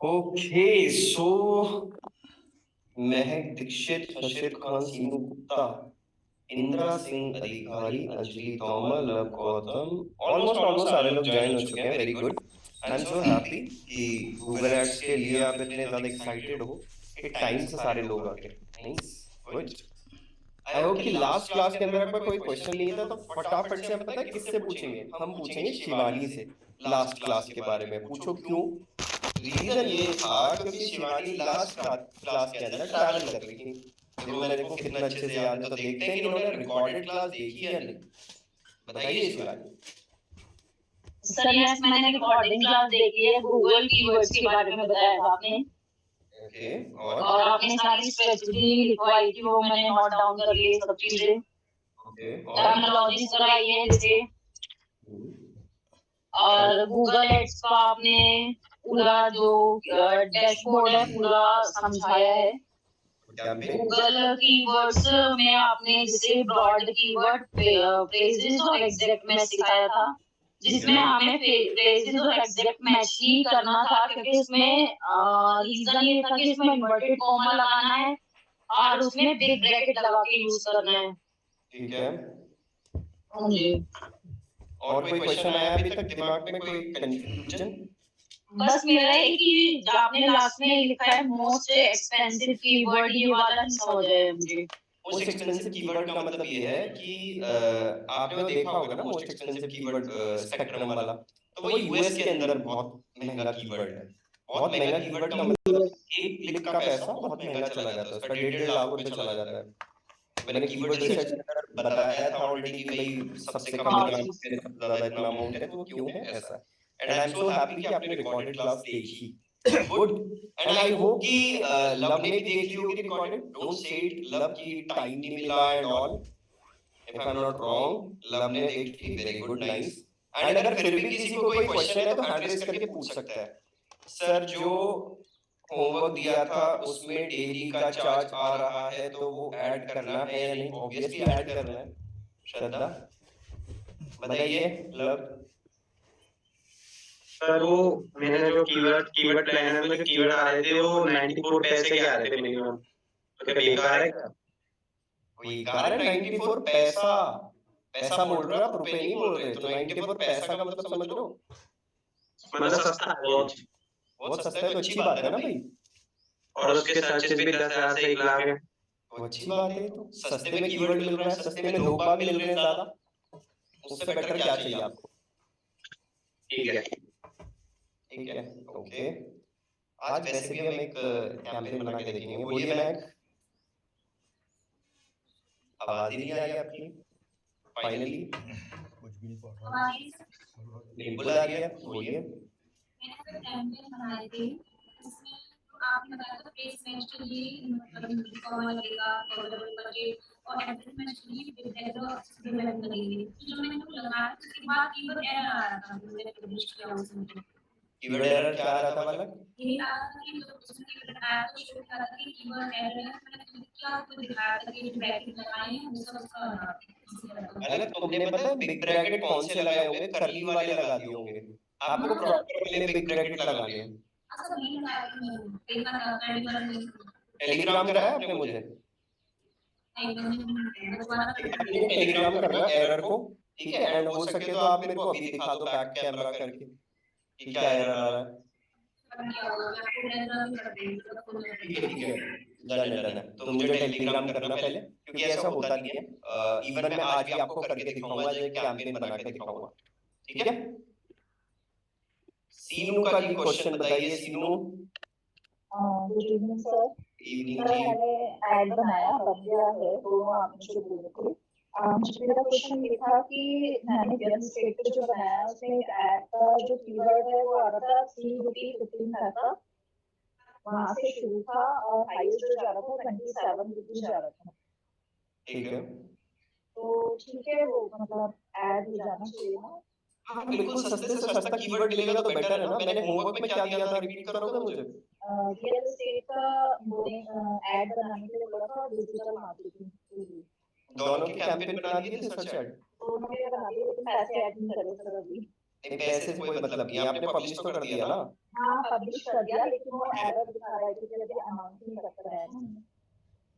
Okay so महक दीक्षित, हर्षित खान, सीनू गुप्ता, इंदिरा सिंह अधिकारी, Anjali Tomar, love Gautam, almost almost सारे लोग ज्वाइन हो चुके हैं। Very good. I am so happy कि गूगल एड्स के लिए आप इतने ज्यादा एक्साइटेड हो कि टाइम से सारे लोग आ गए। Nice, good. आई होप कि लास्ट क्लास के अंदर आपका कोई क्वेश्चन नहीं था, तो फटाफट से हम पता है किससे पूछेंगे? हम पूछेंगे शिवानी से लास्ट क्लास के बारे में। पूछो क्यों? रीजन ये था क्योंकि शिवानी लास्ट क्लास के अंदर ट्रैवल कर रही थी। देखो मेरे को कितना अच्छे से याद है, तो देखते हैं कि इन्होंने रिकॉर्डेड क्लास देखी या नहीं। बताइए शिवानी। सर यस, मैंने रिकॉर्डिंग क्लास देखी है। गूगल कीवर्ड्स के बारे में बताया था आपने। ओके। और आपने सारी स्ट्रेटजी लिखवाई थी, वो मैंने नोट डाउन कर ली सब चीजें। ओके। टर्मिनोलॉजीज कराई है जैसे। और गूगल एड्स का आपने पूरा जो डैशबोर्ड है पूरा समझाया है। गूगल कीवर्ड्स में आपने जैसे ब्रॉड कीवर्ड, फ्रेजेस और एग्जैक्ट मैच सिखाया था, जिसमें हमें फ्रेजेस और एग्जैक्ट मैच ही करना था, क्योंकि इसमें रीजन ये था कि इसमें इन्वर्टेड कॉमा लगाना है और उसमें बिग ब्रैकेट लगा के यूज करना है। ठीक है। हाँ जी। और कोई क्वेश्चन आया अभी तक दिमाग में? कोई कंफ्यूजन? बस मेरा है कि जो आपने लास्ट में लिखा है मोस्ट एक्सपेंसिव कीवर्ड, ये वाला नहीं समझ आया मुझे। मोस्ट एक्सपेंसिव कीवर्ड का मतलब ये है कि आपने वो देखा होगा ना, मोस्ट एक्सपेंसिव कीवर्ड स्पेक्ट्रम वाला। तो वो यूएस के अंदर बहुत महंगा कीवर्ड है। बहुत महंगा कीवर्ड का मतलब एक क्लिक का पैसा बहुत महंगा चला जाता है, उसका 1.5 लाख रुपए चला जाता है। तो मैंने कीवर्ड रिसर्च के अंदर बताया था ऑलरेडी कि भाई सबसे कम इतना amount है, सबसे ज्यादा इतना अमाउंट है, तो वो क्यों है ऐसा। And I am so happy कि आपने रिकॉर्डेड क्लास देखी। गुड। एंड आई होप कि लव ने भी देख ली होगी recorded. Don't say it Luv की टाइम नहीं मिला and all. If I am not wrong, Luv ने देख ली। Very good, nice. एंड अगर फिर भी किसी को कोई क्वेश्चन है तो हैंड रेज करके पूछ सकता है। सर जो होमवर्क दिया था उसमें डेली का चार्ज आ रहा है, तो वो ऐड करना है या नहीं? ऑब्वियसली ऐड करना है। श्रद्धा बताइए। लव। सर वो मैंने जो कीवर्ड प्लानर में जो कीवर्ड आ रहे थे वो 94 पैसे के आ रहे थे मिनिमम। तो क्या बेकार है क्या? कोई कारण 94 पैसा? पैसा बोल रहे हो आप, रुपए नहीं बोल रहे। तो 94 पैसा का मतलब समझ लो। मतलब सस्ता है बहुत। बहुत सस्ता है तो अच्छी बात है ना भाई। और उसके सर्चेस भी 10,000 से 1 लाख है। तो अच्छी बात है। तो सस्ते में कीवर्ड मिल रहा है, सस्ते में लोग बाग मिल रहे हैं ज्यादा। उससे बेटर क्या चाहिए आपको? ठीक है। ठीक है। ओके। आज वैसे भी हम एक कैंपेन बना के देखेंगे। बोलिए महक। आवाज ही नहीं आ रही आपकी। फाइनली कुछ भी नहीं पढ़ रहा हूँ। बिल्कुल आ रही है, बोलिए। मैंने कैंपेन बनाए थे जिसमें आपने बताया था प्लेस मैच के लिए मतलब कॉमा लगेगा, अफोर्डेबल बजट और एवरेज मैच के लिए बिग डेटा एक्सपेरिमेंट लगेंगे। तो जब मैंने वो लगाया उसके बाद कीवर्ड एरर आ रहा था, मैंने पब्लिश किया उसमें। कीवर्ड एरर क्या आ रहा था बालक? ये आ रहा था कि जब उसमें कीवर्ड आया तो शो कर रहा था कि कीवर्ड एरर है। मैंने क्लिक किया तो दिखाया था कि जो ब्रैकेट लगाए हैं वो सब उसका बालक तुमने पता है बिग ब्रैकेट कौन से लगाए होंगे? कर्ली वाले लगा दिए होंगे। आपको प्रॉपर वाले बिग ब्रैकेट लगाने हैं। टेलीग्राम कराया आपने मुझे? टेलीग्राम करना एरर को। ठीक है। एंड हो सके तो आप मेरे को अभी दिखा दो बैक कैमरा करके कि क्या एरर आ रहा है। ठीक है। डन है, डन है। तो मुझे टेलीग्राम करना पहले, क्योंकि ऐसा होता नहीं है। इवन मैं आज भी आपको करके दिखाऊंगा, जो एक कैंपेन बना के दिखाऊंगा। ठीक है। सीनू का जी क्वेश्चन बताइए Seenu. Good evening sir. Evening sir ji. मैंने ऐड बनाया, बन गया है दोनों आपने जो बोले थे। मुझे मेरा क्वेश्चन ये था कि मैंने रियल स्टेट पे जो बनाया उसमें एक ऐड का जो कीवर्ड है वो आ रहा था ₹3.15। वहां से शुरू था और हाईएस्ट जो जा रहा था ₹27 जा रहा था। ठीक है। तो ठीक है, वो मतलब ऐड हो जाना चाहिए ना? हाँ बिल्कुल, सस्ते से सस्ता कीवर्ड मिलेगा तो बेटर है ना। मैंने होमवर्क में क्या दिया था, रिपीट करोगे मुझे? रियल एस्टेट का ऐड बनाने के लिए बोला था, डिजिटल मार्केटिंग के लिए। दोनों की कैंपेन बना दिए थे सर्च ऐड। दोनों के बना दिए लेकिन पैसे ऐड नहीं करे सर अभी। नहीं, पैसे से कोई मतलब नहीं, आपने पब्लिश तो कर दिया ना। हाँ पब्लिश कर दिया, लेकिन वो एरर दिखा रहा है क्योंकि अभी अनाउंस नहीं कर रहा है ना।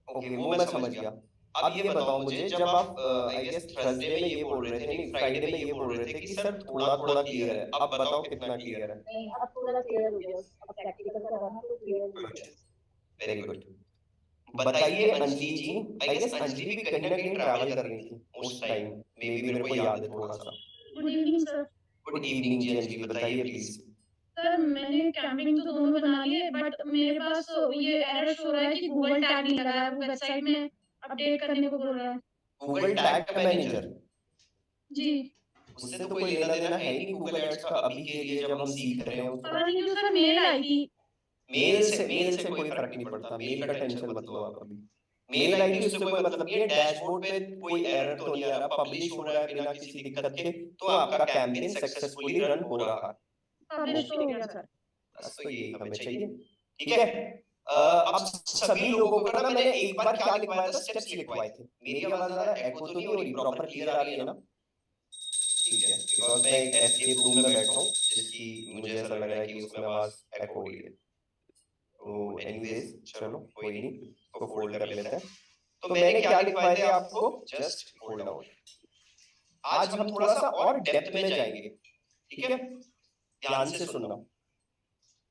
ओके, वो मैं समझ गया। अब ये बताओ मुझे, जब आप आई गेस थर्सडे में ये बोल रहे थे, नहीं फ्राइडे में ये बोल रहे थे कि सर थोड़ा थोड़ा क्लियर है, अब बताओ कितना क्लियर है? नहीं अब पूरा क्लियर हो गया, अब प्रैक्टिकल कराना तो क्लियर हो गया। Very good. बताइए अंजलि जी, आई गेस अंजलि भी कहीं ना कहीं ट्रैवल कर रही थी उस टाइम, मे बी मेरे को याद है थोड़ा सा। Good evening sir. Good evening ji Anjali, बताइए प्लीज। सर मैंने कैंपिंग तो दोनों बना लिए, बट मेरे पास ये एरर शो रहा है कि गूगल टैग नहीं लगा है, वो वेबसाइट में अपडेट करने को बोल रहा है। गूगल टैग मैनेजर, जी उससे तो कोई लेना देना है ही नहीं गूगल एड्स का अभी के लिए, जब हम सीख रहे हैं उसको। पता नहीं क्यों सर मेल आई थी। मेल से कोई फर्क नहीं पड़ता, मेल का टेंशन मत लो आप अभी। मेल आईडी उससे कोई मतलब नहीं है, डैशबोर्ड पे कोई एरर तो नहीं आ रहा, पब्लिश हो रहा है बिना किसी दिक्कत के, तो आपका कैंपेन सक्सेसफुली रन हो रहा है। पब्लिश तो हो गया सर। बस तो यही हमें चाहिए, ठीक है। अब सभी लोगों का ना, मैंने एक बार क्या लिखवाया था, स्टेप्स लिखवाए थे। मेरी आवाज ज़्यादा एको तो नहीं हो रही, प्रॉपर क्लियर आ रही है ना? ठीक है, बिकॉज मैं एक एस्केप रूम में बैठा हूँ जिसकी मुझे ऐसा लग रहा है कि उसमें आवाज एको हो रही है। तो एनीवेज चलो कोई नहीं, इसको फोल्ड कर लेते हैं। तो मैंने क्या लिखवाए थे आपको, जस्ट होल्ड डाउन। आज हम थोड़ा सा और डेप्थ में जाएंगे, ठीक है, ध्यान से सुनना।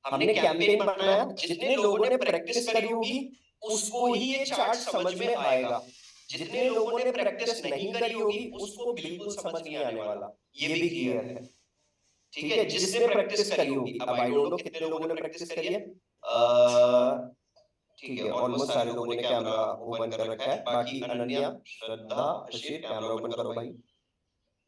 हमने कैंपेन बनाया, जितने लोगों ने प्रैक्टिस करी होगी उसको ही ये चार्ट समझ में आएगा, जितने लोगों ने प्रैक्टिस नहीं करी होगी उसको बिल्कुल समझ नहीं आने वाला, ये भी क्लियर है, ठीक है। जिसने प्रैक्टिस करी होगी, अब आई डोंट नो कितने लोगों ने प्रैक्टिस करी है, ठीक है, ऑलमोस्ट सारे लोगों ने कैमरा ओपन कर रखा है। बाकी अनन्या, श्रद्धा, अशित, कैमरा ओपन करो भाई,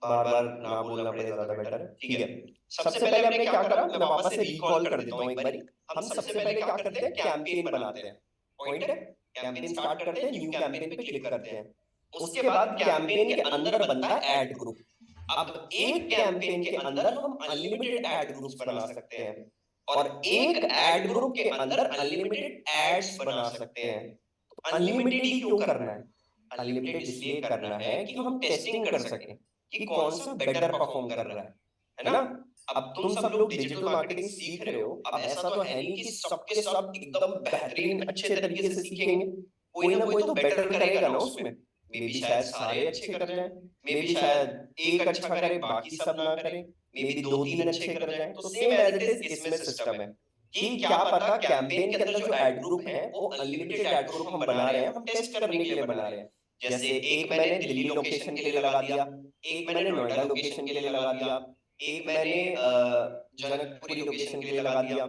बार बार ना बोलना पड़े ज्यादा बेटर है, ठीक है। सबसे पहले हमने क्या करा, मैं वापस से रिकॉल कर देता हूँ एक बार। हम सबसे पहले क्या करते हैं, कैंपेन बनाते हैं, पॉइंट है, कैंपेन स्टार्ट करते हैं, न्यू कैंपेन पे क्लिक करते हैं। उसके बाद कैंपेन के अंदर बनता है ऐड ग्रुप। अब एक कैंपेन के अंदर हम अनलिमिटेड ऐड ग्रुप्स बना सकते हैं, और एक ऐड ग्रुप के अंदर अनलिमिटेड एड्स बना सकते हैं। अनलिमिटेड ही क्यों करना है? अनलिमिटेड इसलिए करना है कि हम टेस्टिंग कर सकें कि कौन सा बेटर परफॉर्म कर रहा है ना। अब तुम सब लोग डिजिटल मार्केटिंग सीख रहे हो, अब ऐसा तो है नहीं कि सबके सब एकदम बेहतरीन अच्छे तरीके से सीखेंगे, कोई ना कोई तो बेटर करेगा ना उसमें। मे बी शायद सारे अच्छे कर जाएं, मे बी शायद एक अच्छा करे बाकी सब ना करें, मे बी 2-3 अच्छे कर जाएं। तो सेम एज इट इज इसमें सिस्टम है कि क्या पता कैंपेन के अंदर जो एड ग्रुप है वो अनलिमिटेड एड ग्रुप हम बना रहे हैं, हम टेस्ट करने के लिए बना रहे हैं। जैसे एक मैंने दिल्ली लोकेशन के लिए लगा दिया, एक मैंने नोएडा लोकेशन के लिए लगा दिया, एक मैंने जनकपुरी लोकेशन के लिए लगा दिया,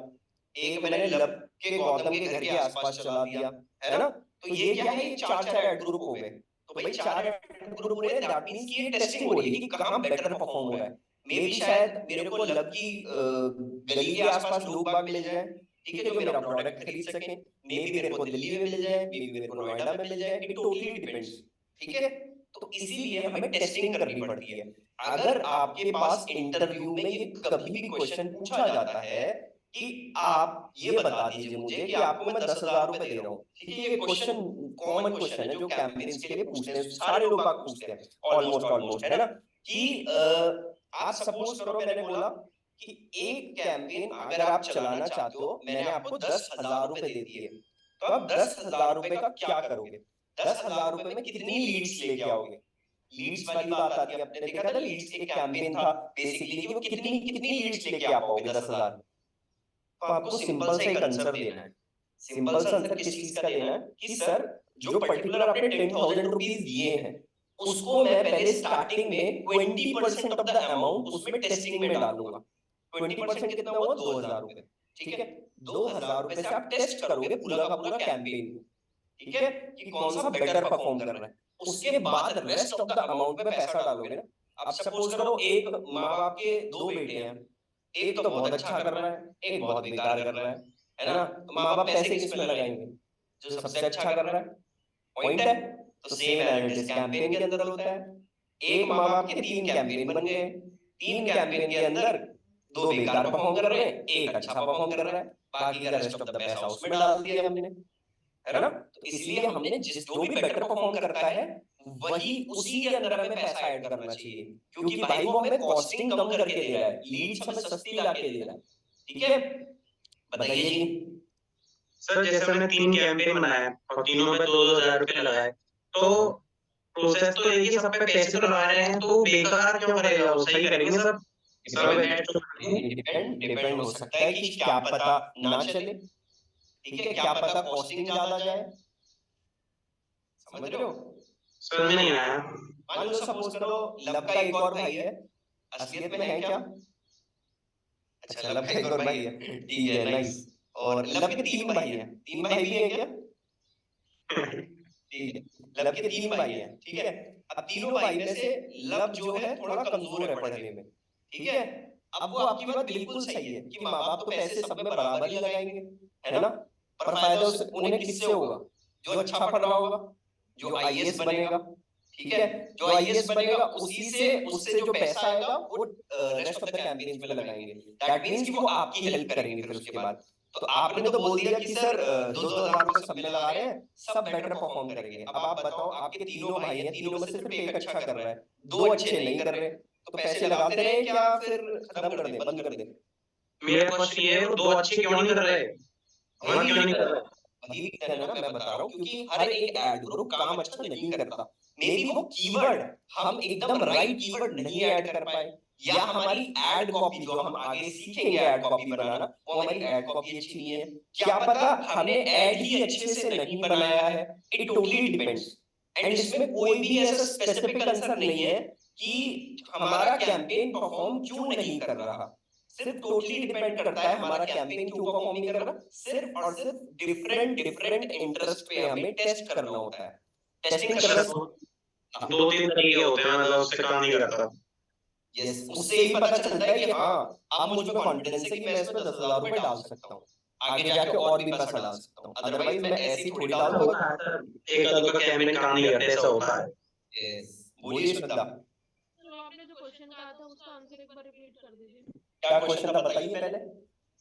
एक मैंने लब के गौतम के घर के आसपास चला दिया, है ना। तो ये क्या है, ये चार ऐड ग्रुप हो गए। तो भाई 4 ऐड ग्रुप हो रहे हैं, दैट मींस कि ये टेस्टिंग हो रही है कि कहां बेटर परफॉर्म हो रहा है। मे बी शायद मेरे को लब की गली के आसपास लोग बाग मिल जाए, ठीक है, जो मेरा प्रोडक्ट खरीद सके। मे बी मेरे को दिल्ली में मिल जाए, मे बी मेरे को नोएडा में मिल जाए, इट टोटली डिपेंड्स, ठीक है। तो इसीलिए हमें टेस्टिंग करनी पड़ती है। अगर आपके पास इंटरव्यू में ये कभी भी क्वेश्चन पूछा जाता है कि आप ये बता दीजिए मुझे कि आपको मैं 10,000 रुपए दे रहा हूँ, ठीक है, ये क्वेश्चन कॉमन क्वेश्चन है जो कैंपेन्स के लिए पूछते हैं, सारे लोग बाग पूछते हैं ऑलमोस्ट, है ना, कि आप सपोज करो मैंने बोला कि एक कैंपेन अगर आप चलाना चाहते हो, मैंने आपको 10,000 रुपए दे दिए, तो आप 10,000 रुपए का क्या करोगे? 10,000 रुपए में कितनी लीड्स लेके आओगे? लीड्स वाली बात आती है, आपने देखा था लीड्स एक कैंपेन था बेसिकली कि वो कितनी कितनी लीड्स लेके आ पाओगे 10,000 में। तो आपको सिंपल सा एक आंसर देना है। सिंपल सा आंसर किस चीज का देना है कि सर जो पर्टिकुलर आपने 10,000 रुपीज दिए हैं उसको मैं पहले स्टार्टिंग में 20% ऑफ द अमाउंट उसमें टेस्टिंग में डालूंगा। 20% कितना हुआ? 2,000 रुपए, ठीक है। 2,000 रुपए से आप टेस्ट करोगे पूरा का पूरा कैंपेन, ठीक है, कि कौन सा बेटर परफॉर्म कर रहा है। उसके बाद रेस्ट ऑफ द अमाउंट पे पैसा डालोगे ना। अब सपोज करो एक माँ बाप के 2 बेटे हैं, एक तो बहुत अच्छा कर रहा है, एक बहुत बेकार कर रहा है ना। तो माँ बाप पैसे किस में लगाएंगे? जो सबसे अच्छा कर रहा है, पॉइंट है। तो same as it is campaign के अंदर होता है। एक माँ बाप के 3 कैंपेन बन गए, 3 कैंपेन के अंदर 2 बेकार परफॉर्म कर रहे हैं, एक अच्छा परफॉर्म कर रहा है, बाकी का रेस्ट ऑफ द पैसा उसमें डाल दिया हमने, है ना? तो इसलिए हमने जो भी बेटर परफॉर्म करता है वही उसी के अंदर हमें पैसा ऐड करना चाहिए, क्योंकि भाई वो हमें कॉस्टिंग कम करके दे रहा है, लीड्स हमें सस्ती ला के दे रहा है। ठीक है, बताइए जी। सर जैसे मैंने 3 कैंपेन बनाए और तीनों में 2,000 रुपए लगाए, तो प्रोसेस तो एक ही, सब पे पैसे तो लगा रहे हैं, तो बेकार क्यों करेगा वो? सही करेंगे सब डिपेंड हो सकता है कि क्या पता ना चले। ठीक है, क्या पता कॉस्टिंग ज्यादा जाए, समझ रहे हो? समझ नहीं आया। मान लो सपोज करो लब का एक और भाई है, असलियत में है क्या? अच्छा, लब का एक और भाई है, ठीक है, नाइस। और लब के 3 भाई हैं, 3 भाई भी हैं क्या? ठीक है, लब के 3 भाई हैं, ठीक है। अब तीनों भाई में से लब जो है थोड़ा कमजोर है पढ़ने में, ठीक है। अब वो आपकी बात बिल्कुल सही है कि माँ बाप तो पैसे सब में बराबर ही लगाएंगे, है ना? पर फायदा उन्हें किससे होगा? जो अच्छा पढ़ रहा होगा, जो आईएएस बनेगा, ठीक है। जो आईएएस बनेगा उससे जो पैसा आएगा वो रेस्ट ऑफ द कैंपेन्स में लगाएंगे। दैट मींस कि वो आपकी हेल्प करेंगे फिर उसके बाद। तो आपने तो बोल दिया कि सर 2,000 रुपए सब में लगा रहे हैं, सब बेटर परफॉर्म करेंगे। अब आप बताओ, आपके तीनों भाई हैं, तीनों में से सिर्फ एक अच्छा कर रहा है, 2 अच्छे नहीं कर रहे, तो पैसे लगाते रहे क्या फिर खत्म कर दे, बंद कर दे? मेरा क्वेश्चन ये है, वो 2 अच्छे क्यों नहीं कर रहे? वही क्यों नहीं कर रहे? वही है ना, मैं बता रहा हूँ, क्योंकि हर एक एड ग्रुप काम अच्छा नहीं करता। मे बी वो कीवर्ड हम एकदम राइट कीवर्ड नहीं ऐड कर पाए, या हमारी एड कॉपी जो हम आगे सीखेंगे एड कॉपी बनाना, वो हमारी एड कॉपी अच्छी नहीं है। क्या पता हमने एड ही अच्छे से नहीं बनाया है। It totally depends. एंड इसमें कोई भी ऐसा स्पेसिफिक आंसर नहीं है कि हमारा कैंपेन परफॉर्म क्यों नहीं कर रहा। सिर्फ टोटली डिपेंड करता है हमारा कैंपेन क्यों परफॉर्म नहीं कर रहा। सिर्फ और सिर्फ डिफरेंट इंटरेस्ट पे हमें टेस्ट करना होता है। टेस्टिंग करना 2-3 तरीके होते हैं, मतलब उससे काम नहीं करता। यस, उससे ही पता चलता है कि हाँ, अब मुझ में कॉन्फिडेंस है कि मैं इसमें 10,000 रुपए डाल सकता हूँ, आगे जाके और भी पैसा डाल सकता हूँ। अदरवाइज मैं ऐसे ही थोड़ी डाल दूंगा। एक आध का कैंपेन काम नहीं करते, ऐसा होता है। यस, बोलिए श्रद्धा। सर आपने जो क्वेश्चन कहा था उसका आंसर एक बार रिपीट कर दीजिए। क्या क्वेश्चन था बताइए पहले।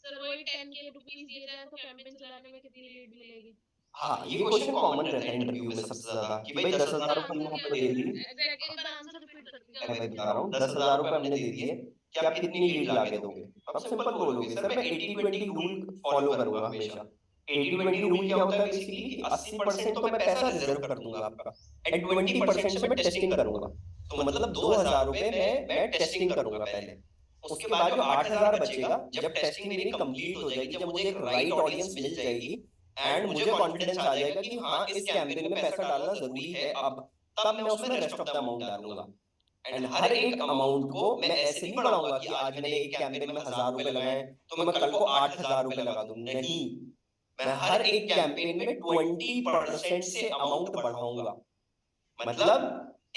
सर वही 10K रुपीस दिए जाए तो कैंपेन चलाने में कितनी लीड मिलेगी? हाँ, ये क्वेश्चन कॉमन रहता है इंटरव्यू में सबसे ज्यादा कि भाई 10,000 रुपए हमने आपको दे दिए। एग्जैक्टली एक बार आंसर रिपीट कर दीजिए। मैं बता रहा हूँ 10,000 रुपए हमने दे दिए कि आप कितनी लीड ला के दोगे। आप सिंपल बोलोगे सर मैं 80-20 रूल फॉलो करूंगा हमेशा। 80-20 रूल क्या होता है बेसिकली कि 80% तो मैं पैसा रिजर्व कर दूंगा आपका, एंड 20% से मैं टेस्टिंग करूंगा। तो मतलब 2,000 रुपए मैं टेस्टिंग करूंगा पहले। उसके बाद जो 8,000 बचेगा, जब टेस्टिंग मेरी कंप्लीट हो जाएगी, जब मुझे एक राइट ऑडियंस मिल जाएगी एंड मुझे कॉन्फिडेंस आ जाएगा कि हाँ इस कैंपेन में पैसा डालना जरूरी है अब, तब मैं उसमें रेस्ट ऑफ द अमाउंट डालूंगा। एंड हर एक अमाउंट को मैं ऐसे नहीं बढ़ाऊंगा कि आज मैंने एक कैंपेन में 1,000 रुपए लगाए तो मैं कल को 8,000 रुपए लगा दूं। नहीं, मैं हर एक कैंपेन में 20% से अमाउंट बढ़ाऊंगा। मतलब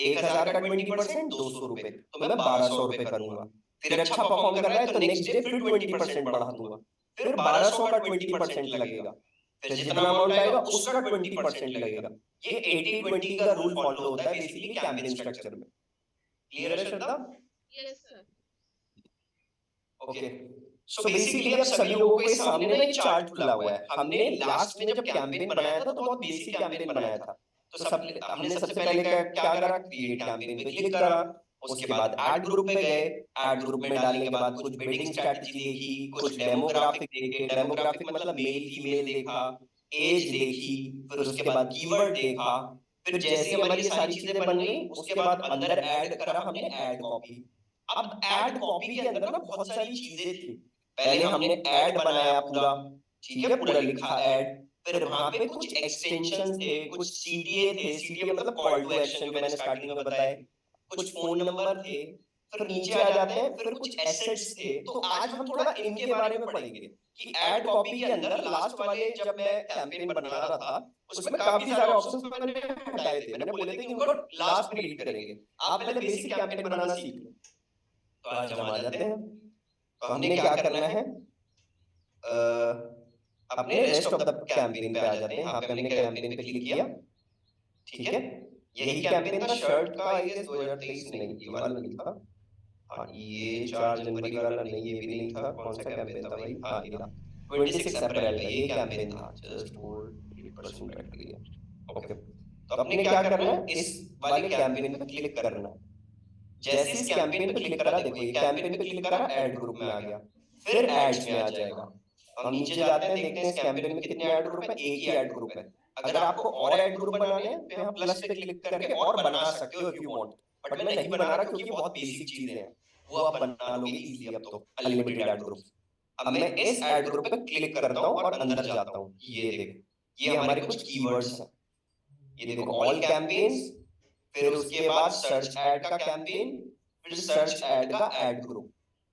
1,000 का 20% 200 रुपए, तो मैं 1,200 रुपए करूंगा। फिर अच्छा परफॉर्म कर रहा है तो नेक्स्ट डे फिर 20% बढ़ा दूंगा, फिर 1,200 का 20% लगेगा, फिर जितना अमाउंट आएगा उसका 20% लगेगा। ये 80-20 का रूल फॉलो होता है बेसिकली कैंपेन स्ट्रक्चर में। क्लियर है Shraddha? Yes sir. Okay, so basically अब सभी लोगों के सामने ना ये चार्ट खुला हुआ है। हमने लास्ट में जब कैंपेन बनाया था तो बहुत बेसिक कैंपेन बनाया था। तो सब हमने सबसे पहले क्या करा, क्रिएट कैंपेन पे क्लिक करा, उसके बाद ऐड ग्रुप में गए, ऐड ग्रुप में डालने के बाद कुछ बिल्डिंग स्ट्रेटजी देखी, कुछ डेमोग्राफिक देखे, डेमोग्राफिक मतलब मेल फीमेल देखा, एज देखी, फिर उसके बाद कीवर्ड देखा, फिर जैसे ही हमारी ये सारी चीजें बन गई उसके बाद अंदर ऐड करा हमने ऐड कॉपी। अब ऐड कॉपी के अंदर ना बहुत सारी चीजें थी। पहले हमने ऐड बनाया पूरा, ठीक है, पूरा लिखा ऐड, फिर वहां पे कुछ एक्सटेंशंस थे, कुछ सीटीए थे, सीटीए मतलब कॉल टू एक्शन जो मैंने स्टार्टिंग में बताया, कुछ फोन नंबर थे, फिर नीचे आ जाते हैं, फिर कुछ एसेट्स थे। तो आज हम थोड़ा इनके बारे में पढ़ेंगे कि ऐड कॉपी के अंदर लास्ट वाले जब मैं कैंपेन बना रहा था उसमें काफी सारे ऑप्शंस मैंने हटाए थे, मैंने बोले थे कि उनको लास्ट में डिलीट करेंगे, आप पहले बेसिक कैंपेन बनाना सीख लो। तो आज हम आ जाते हैं, तो हमने क्या करना है, अपने रेस्ट ऑफ द कैंपेन पे आ जाते हैं। यहाँ पे हमने कैंपेन पे क्लिक किया, ठीक है, यही कैंपेन था शर्ट का, आई गेस 2023 नहीं, ये वाला नहीं था। हाँ, ये 4 जनवरी वाला नहीं, ये भी नहीं था। कौन सा कैंपेन था भाई? हाँ, ये था 26 अप्रैल का ये कैंपेन था। जस्ट होल्ड, 100% बैठ गई है। ओके, तो अपने क्या करना है, इस वाले कैंपेन पे क्लिक करना है। जैसे इस कैंपेन पे क्लिक करा, देखो ये कैंपेन पे क्लिक करा, ऐड ग्रुप में आ गया, फिर एड्स में आ जाएगा। हम नीचे जाते हैं, देखते हैं इस कैंपेन में कितने ऐड ग्रुप है, एक ही ऐड ग्रुप है। अगर आपको और ऐड ग्रुप बनाने हैं तो यहाँ प्लस पे क्लिक करके और बना सकते हो इफ यू वांट, बट मैं नहीं बना रहा क्योंकि बहुत बेसिक चीजें हैं, वो आप बना लोगे इजीली अब तो, अनलिमिटेड ऐड ग्रुप। अब मैं इस ऐड ग्रुप पे क्लिक करता हूँ और अंदर जाता हूँ। ये देखो, ये हमारे कुछ कीवर्ड्स हैं। ये देखो ऑल कैंपेन्स, फिर उसके बाद सर्च ऐड का कैंपेन, फिर सर्च ऐड का ऐड ग्रुप,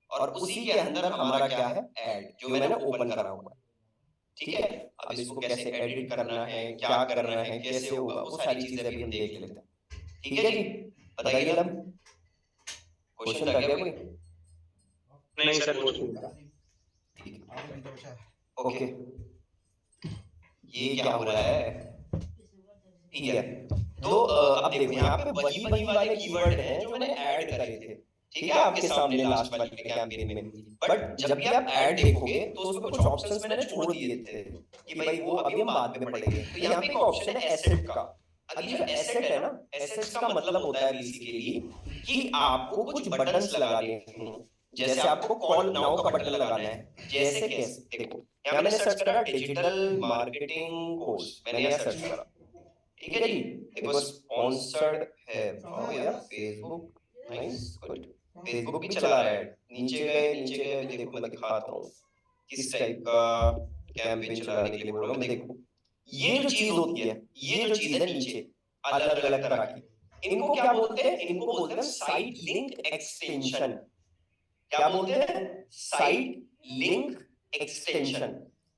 और उसी के अंदर हमारा क्या है, ऐड, जो मैंने ओपन करा हुआ है। ठीक है, अब इसको कैसे एडिट करना है, क्या करना है, कैसे होगा, वो सारी चीजें अभी हम देख लेते हैं। ठीक है जी, बताइए मैडम, क्वेश्चन रह गया कोई? नहीं सर, कुछ नहीं था। आगे मिनट बचा है। ओके, ये क्या हो रहा है? ठीक है, तो अब देखो यहाँ पे वही वाले कीवर्ड हैं जो मैंने ऐड करे थे। ठीक है, आपके सामने लास्ट वाले कैंपेन में, बट जब भी आप ऐड देखोगे तो उसमें कुछ ऑप्शंस मैंने छोड़ दिए थे कि भाई वो अभी हम बाद में पढ़ेंगे। तो यहाँ पे एक ऑप्शन है एसेट का। अब ये जो एसेट है ना, एसेट्स का मतलब होता है बेसिकली कि आपको कुछ बटन्स लगाने हैं। जैसे आपको कॉल नाउ का बटन लगाना है, जैसे कैसे, देखो यहाँ मैंने सर्च करा डिजिटल मार्केटिंग कोर्स, मैंने यहाँ सर्च करा। ठीक है जी, देखो स्पॉन्सर्ड है, ओ यार फेसबुक, नाइस, गुड, फेसबुक भी चला रहा है। नीचे गए, देखो मैं दिखाता हूँ किस टाइप का कैंपेन चलाने के लिए बोल रहा हूँ। देखो ये जो चीज होती है, ये जो चीज है नीचे अलग अलग तरह की, इनको क्या बोलते हैं? इनको बोलते हैं साइट लिंक एक्सटेंशन। क्या बोलते हैं? Site link extension.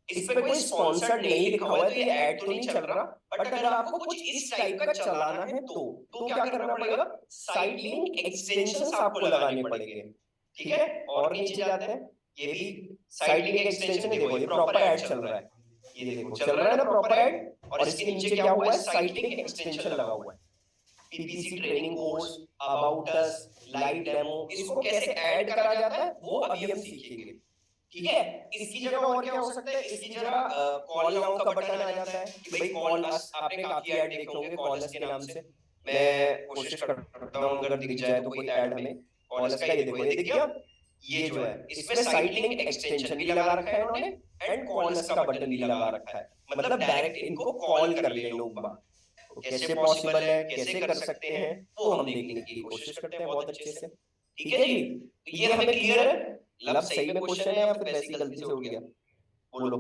इस पे कोई स्पॉन्सर्ड नहीं लिखा हुआ है, तो ये ऐड तो नहीं चल रहा, बट अगर आपको कुछ इस टाइप का चलाना है तो क्या करना पड़ेगा? साइट लिंक एक्सटेंशंस आपको लगाने पड़ेंगे। ठीक है, और नीचे जाते हैं, ये भी साइट लिंक एक्सटेंशन, देखो ये प्रॉपर ऐड चल रहा है, ये देखो चल रहा है ना प्रॉपर ऐड, और इसके नीचे क्या हुआ है? साइट लिंक एक्सटेंशन लगा हुआ है। PPC training course, about us, live demo, इसको कैसे ऐड करा जाता है वो अभी हम सीखेंगे। ठीक है, इसकी जगह और क्या हो सकता है? इसकी जगह कॉल नाउ का बटन आ जाता है कि भाई कॉल अस, आपने काफी ऐड देखे होंगे कॉल अस के नाम से। मैं कोशिश करता हूँ अगर दिख जाए तो कोई ऐड हमें कॉल अस का। ये देखो, ये दिख गया, ये जो है इसमें साइट लिंक एक्सटेंशन भी लगा रखा है उन्होंने, एंड कॉल अस का बटन भी लगा रखा है, मतलब डायरेक्ट इनको कॉल कर ले लोग बात। तो कैसे पॉसिबल है, कैसे कर सकते हैं, वो हम देखने की कोशिश करते हैं बहुत अच्छे से। ठीक है जी, तो ये हमें क्लियर है? लब सही में क्वेश्चन है या फिर वैसी गलती से हो गया? बोलो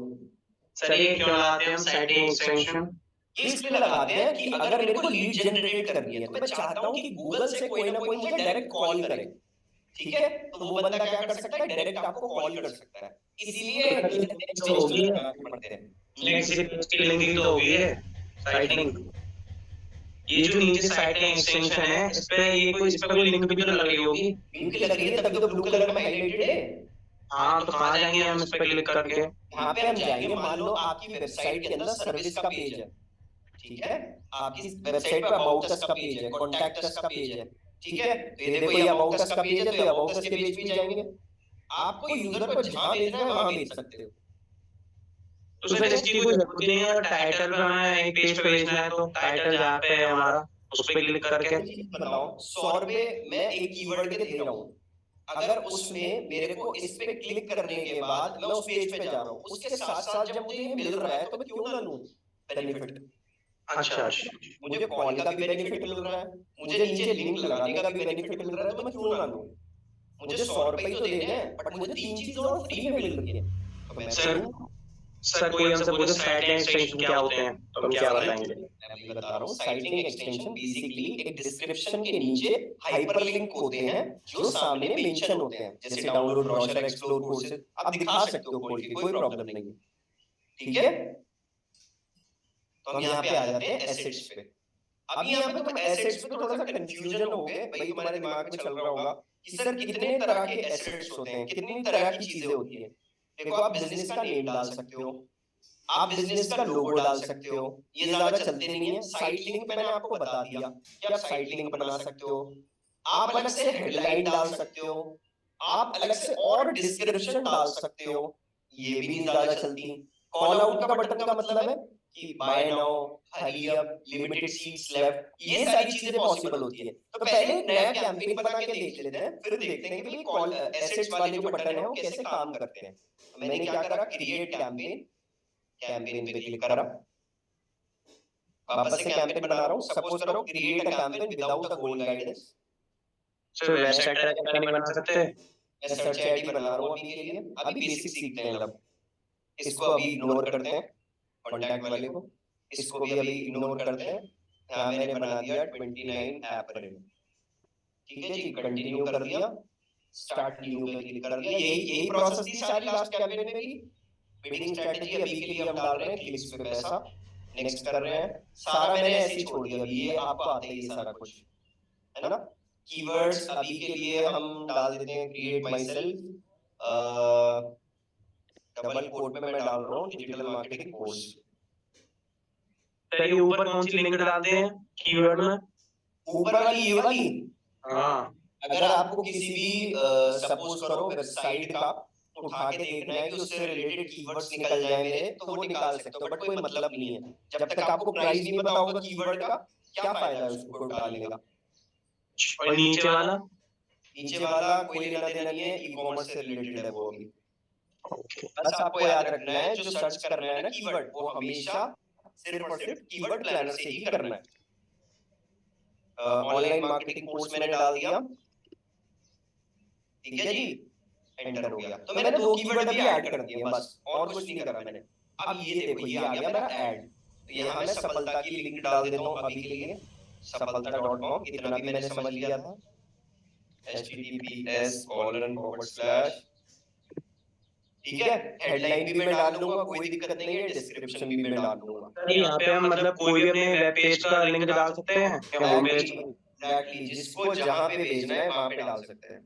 सर ये क्यों लगाते हैं हम साइट लिंक एक्सटेंशन? ये इसलिए लगाते हैं कि अगर मेरे को लीड जनरेट करनी है तो मैं चाहता हूँ कि गूगल से कोई ना कोई मुझे डायरेक्ट कॉल करे। ठीक है, तो वो बंदा क्या कर सकता है? डायरेक्ट आपको कॉल कर सकता है, इसीलिए पढ़ते हैं। लिंक तो होगी है साइट लिंक। ये जो नीचे साइट लिंक एक्सटेंशन है, इस पे कोई लिंक भी तो लगी होगी। लिंक लग रही है तभी तो ब्लू कलर में हाइलाइटेड है। हाँ, तो कहाँ जाएंगे हम इस पे क्लिक करके? यहाँ पे हम जाएंगे, मान लो आपकी वेबसाइट के अंदर सर्विस का पेज है। ठीक है, आपकी वेबसाइट पे अबाउट अस का पेज है, कॉन्टैक्ट अस का पेज है। ठीक है, तो ये देखो ये अबाउट अस का पेज है, तो ये अबाउट अस के पेज पे जाएंगे। आपको यूजर को जहां भेजना है वहां भेज सकते हो। तो सर इसकी कोई जरूरत नहीं है, टाइटल पे हमें एक पेज पे भेजना है तो टाइटल जहाँ पे है हमारा उस पे क्लिक करके। बताओ 100 रुपए मैं एक कीवर्ड के दे रहा हूँ, अगर उसमें मेरे को इस पे क्लिक करने के बाद मैं उस पेज पे जा रहा हूँ, उसके साथ साथ जब मुझे ये मिल रहा है तो मैं क्यों ना लूं बेनिफिट? अच्छा, मुझे कॉल का भी बेनिफिट मिल रहा है, मुझे नीचे लिंक लगाने का भी बेनिफिट मिल रहा है, तो मैं क्यों ना लूं? मुझे 100 रुपए तो देने हैं, बट मुझे 3 चीजें और फ्री में मिल रही है, तो मैं सर कोई हमसे पूछे साइट लिंक एक्सटेंशन क्या होते हैं तो हम क्या बताएंगे? मैं अभी बता रहा हूँ। साइट लिंक एक्सटेंशन बेसिकली एक डिस्क्रिप्शन के नीचे हाइपरलिंक होते हैं जो सामने मेंशन होते हैं, जैसे डाउनलोड ब्रोशर, एक्सप्लोर कोर्सेज, आप दिखा सकते हो खोल के, कोई प्रॉब्लम नहीं है। ठीक है, तो हम यहाँ पे आ जाते हैं एसेट्स पे। अब यहाँ पे तुम एसेट्स पे थोड़ा सा कंफ्यूजन हो गए भाई, तुम्हारे दिमाग में चल रहा होगा कि सर कितने तरह के एसेट्स होते हैं, कितनी तरह की चीजें होती हैं। देखो आप बिजनेस का नेम डाल सकते हो, आप बिजनेस का लोगो डाल सकते हो, ये ज्यादा चलते नहीं है। साइट लिंक मैंने आपको बता दिया कि आप साइट लिंक बना सकते हो, आप अलग से हेडलाइन डाल सकते हो, आप अलग से और डिस्क्रिप्शन डाल सकते हो, ये भी नहीं ज्यादा चलती। कॉल आउट का बटन का मतलब है कि buy now, hurry up, limited seats left, ये सारी चीजें पॉसिबल होती है। तो पहले एक नया कैंपेन बना के देख लेते हैं, फिर देखते हैं कि भाई कॉल एसेट्स वाले जो बटन है वो कैसे काम करते हैं। तो मैंने क्या करा, क्रिएट कैंपेन, कैंपेन पे क्लिक करा, वापस से कैंपेन बना रहा हूँ। सपोज करो create a campaign without a goal guidance. Sir website का नहीं बना सकते? मैं सर्च आईडी बना रहा हूँ अभी के लिए, अभी बेसिक सीखते हैं। मतलब इसको अभी इग्नोर करते हैं, कॉन्टैक्ट वाले को, इसको भी अभी इग्नोर करते हैं। यहाँ मैंने बना दिया 29 अप्रैल, ठीक है जी, कंटिन्यू कर दिया, स्टार्ट न्यू पे क्लिक कर दिया। यही प्रोसेस थी सारी लास्ट कैंपेन में भी। बिडिंग स्ट्रेटजी अभी के लिए हम डाल रहे हैं क्लिक्स पे पैसा, नेक्स्ट कर रहे हैं। सारा मैंने ऐसे ही छोड़ दिया, अभी ये आपको आता ही है सारा कुछ, है ना। कीवर्ड्स अभी के लिए हम डाल देते हैं create myself, double quote में मैं डाल रहा हूँ डिजिटल मार्केटिंग कोर्स। सर ये ऊपर कौन सी लिंक डालते हैं कीवर्ड में? ऊपर वाली ये वाली, हाँ, अगर आपको किसी भी सपोज करो वेबसाइट का उठा के देखना है कि उससे रिलेटेड कीवर्ड्स निकल जाए मेरे, तो वो निकाल सकते हो, बट कोई मतलब नहीं है। जब तक आपको प्राइस नहीं पता होगा कीवर्ड का, क्या फायदा है उसको डालने का। और नीचे वाला? नीचे वाला कोई लेना देना नहीं है, ई कॉमर्स से रिलेटेड है वो अभी। बस आपको याद रखना है जो सर्च करना है ना कीवर्ड, वो हमेशा सिर्फ और सिर्फ कीवर्ड प्लानर से ही करना है। ऑनलाइन मार्केटिंग कोर्स मैंने डाल दिया, ठीक है जी, एंटर हो गया। तो मैंने 2 कीवर्ड अभी ऐड कर दिए बस, और कुछ नहीं करा मैंने। अब ये देखो ये आ गया मेरा ऐड। तो यहाँ मैं सफलता की लिंक डाल देता हूँ अभी के लिए, सफलता.com, इतना भी मैंने समझ लिया था, https:/, ठीक है। हेडलाइन भी मैं डाल लूंगा, कोई दिक्कत नहीं है, डिस्क्रिप्शन भी मैं डाल लूंगा। सर यहाँ पे हम मतलब कोई भी अपने वेब पेज का लिंक डाल सकते हैं या होम पेज? एग्जैक्टली, जिसको जहां पे भेजना है वहां पे डाल सकते हैं,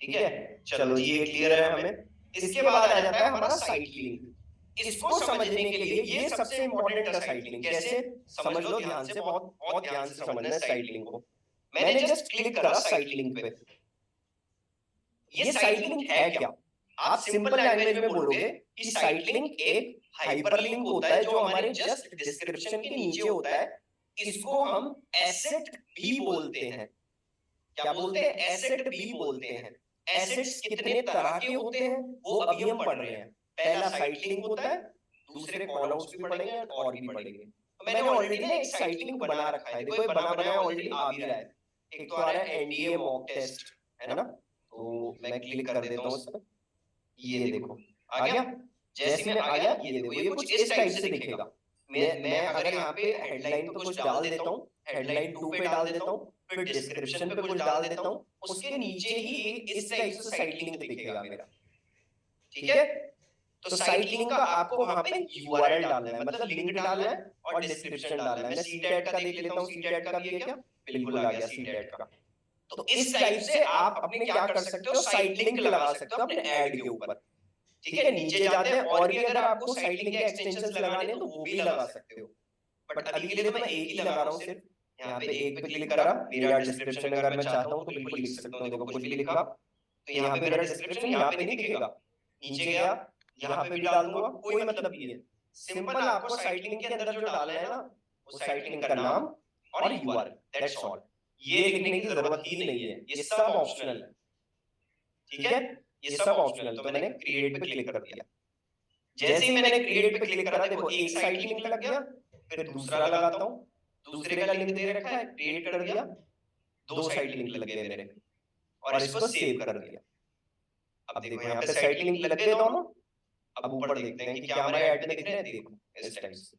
ठीक है। चलो जी ये क्लियर है हमें। इसके बाद आ जाता है हमारा साइट लिंक। इसको समझने के लिए ये सबसे इंपॉर्टेंट है साइट लिंक। कैसे समझ लो ध्यान से, बहुत बहुत ध्यान से समझना है साइट लिंक को। मैंने जस्ट क्लिक करा साइट लिंक पे, ये साइट लिंक है क्या? आप सिंपल लैंग्वेज में बोलोगे कि साइट लिंक एक हाइपरलिंक होता है जो हमारे जस्ट डिस्क्रिप्शन के नीचे होता है। इसको हम एसेट भी बोलते हैं। क्या बोलते हैं? एसेट भी बोलते हैं। एसेट्स कितने तरह के होते हैं वो अभी हम पढ़ रहे हैं। पहला साइट लिंक होता है, दूसरे कॉलआउट्स भी पढ़ेंगे और भी पढ़ेंगे। तो मैंने ऑलरेडी ना एक साइट लिंक बना रखा है, देखो ये बना बनाया ऑलरेडी आ भी रहा है। एक तो आ रहा है एनडीए मॉक टेस्ट, है ना। तो मैं क्लिक कर देता हूँ उस पर, ये देखो आ गया। जैसे मैं आ गया ये देखो, ये कुछ इस टाइप से दिखेगा। मैं अगर यहाँ पे हेडलाइन पे कुछ डाल देता हूँ, हेडलाइन 2 पे डाल देता हूँ, फिर डिस्क्रिप्शन पे कुछ डाल देता हूँ, उसके नीचे ही इस टाइप से साइट लिंक दिखेगा मेरा, ठीक है। तो साइट लिंक का आपको वहां पे यूआरएल डालना है, मतलब लिंक डालना है और डिस्क्रिप्शन डालना है। मैं सीटेट का देख लेता हूँ, सीटेट का भी है क्या? बिल्कुल आ गया सीटेट का। तो इस टाइप से आप अपने क्या कर सकते हो, साइट लिंक लगा सकते हो अपने ऐड के ऊपर, ठीक है। नीचे जाते हैं और भी अगर आपको साइट लिंक के एक्सटेंशंस लगाने हैं तो वो भी लगा सकते हो, बट अभी के लिए तो मैं एक ही लगा रहा हूँ सिर्फ। यहाँ पे एक पे क्लिक करा, मेरा डिस्क्रिप्शन अगर मैं चाहता हूँ तो बिल्कुल लिख सकता हूँ। देखो कुछ भी लिखा तो यहाँ पे मेरा डिस्क्रिप्शन यहाँ पे नहीं दिखेगा, नीचे गया यहाँ पे भी डाल दूंगा, कोई मतलब नहीं है। सिंपल आपको साइट लिंक के अंदर जो डालना है ना, वो साइट लिंक का नाम और यूआरएल, दैट्स ऑल। ये लिखने की जरूरत ही नहीं है, ये सब ऑप्शनल है, ठीक है। ये सब ऑप्शनल। तो मैंने क्रिएट पे क्लिक कर दिया। जैसे ही मैंने क्रिएट पे क्लिक करा, देखो एक साइट लिंक लग गया, फिर दूसरा लगाता हूँ, दूसरे का लिंक दे रखा है, क्रिएट कर दिया, 2 साइट लिंक लग गए मेरे, और इसको सेव कर दिया। अब देखो यहाँ पे साइट लिंक लग गए दोनों। अब ऊपर देखते हैं कि क्या हमारे ऐड में दिख रहे हैं। देखो इस टाइप से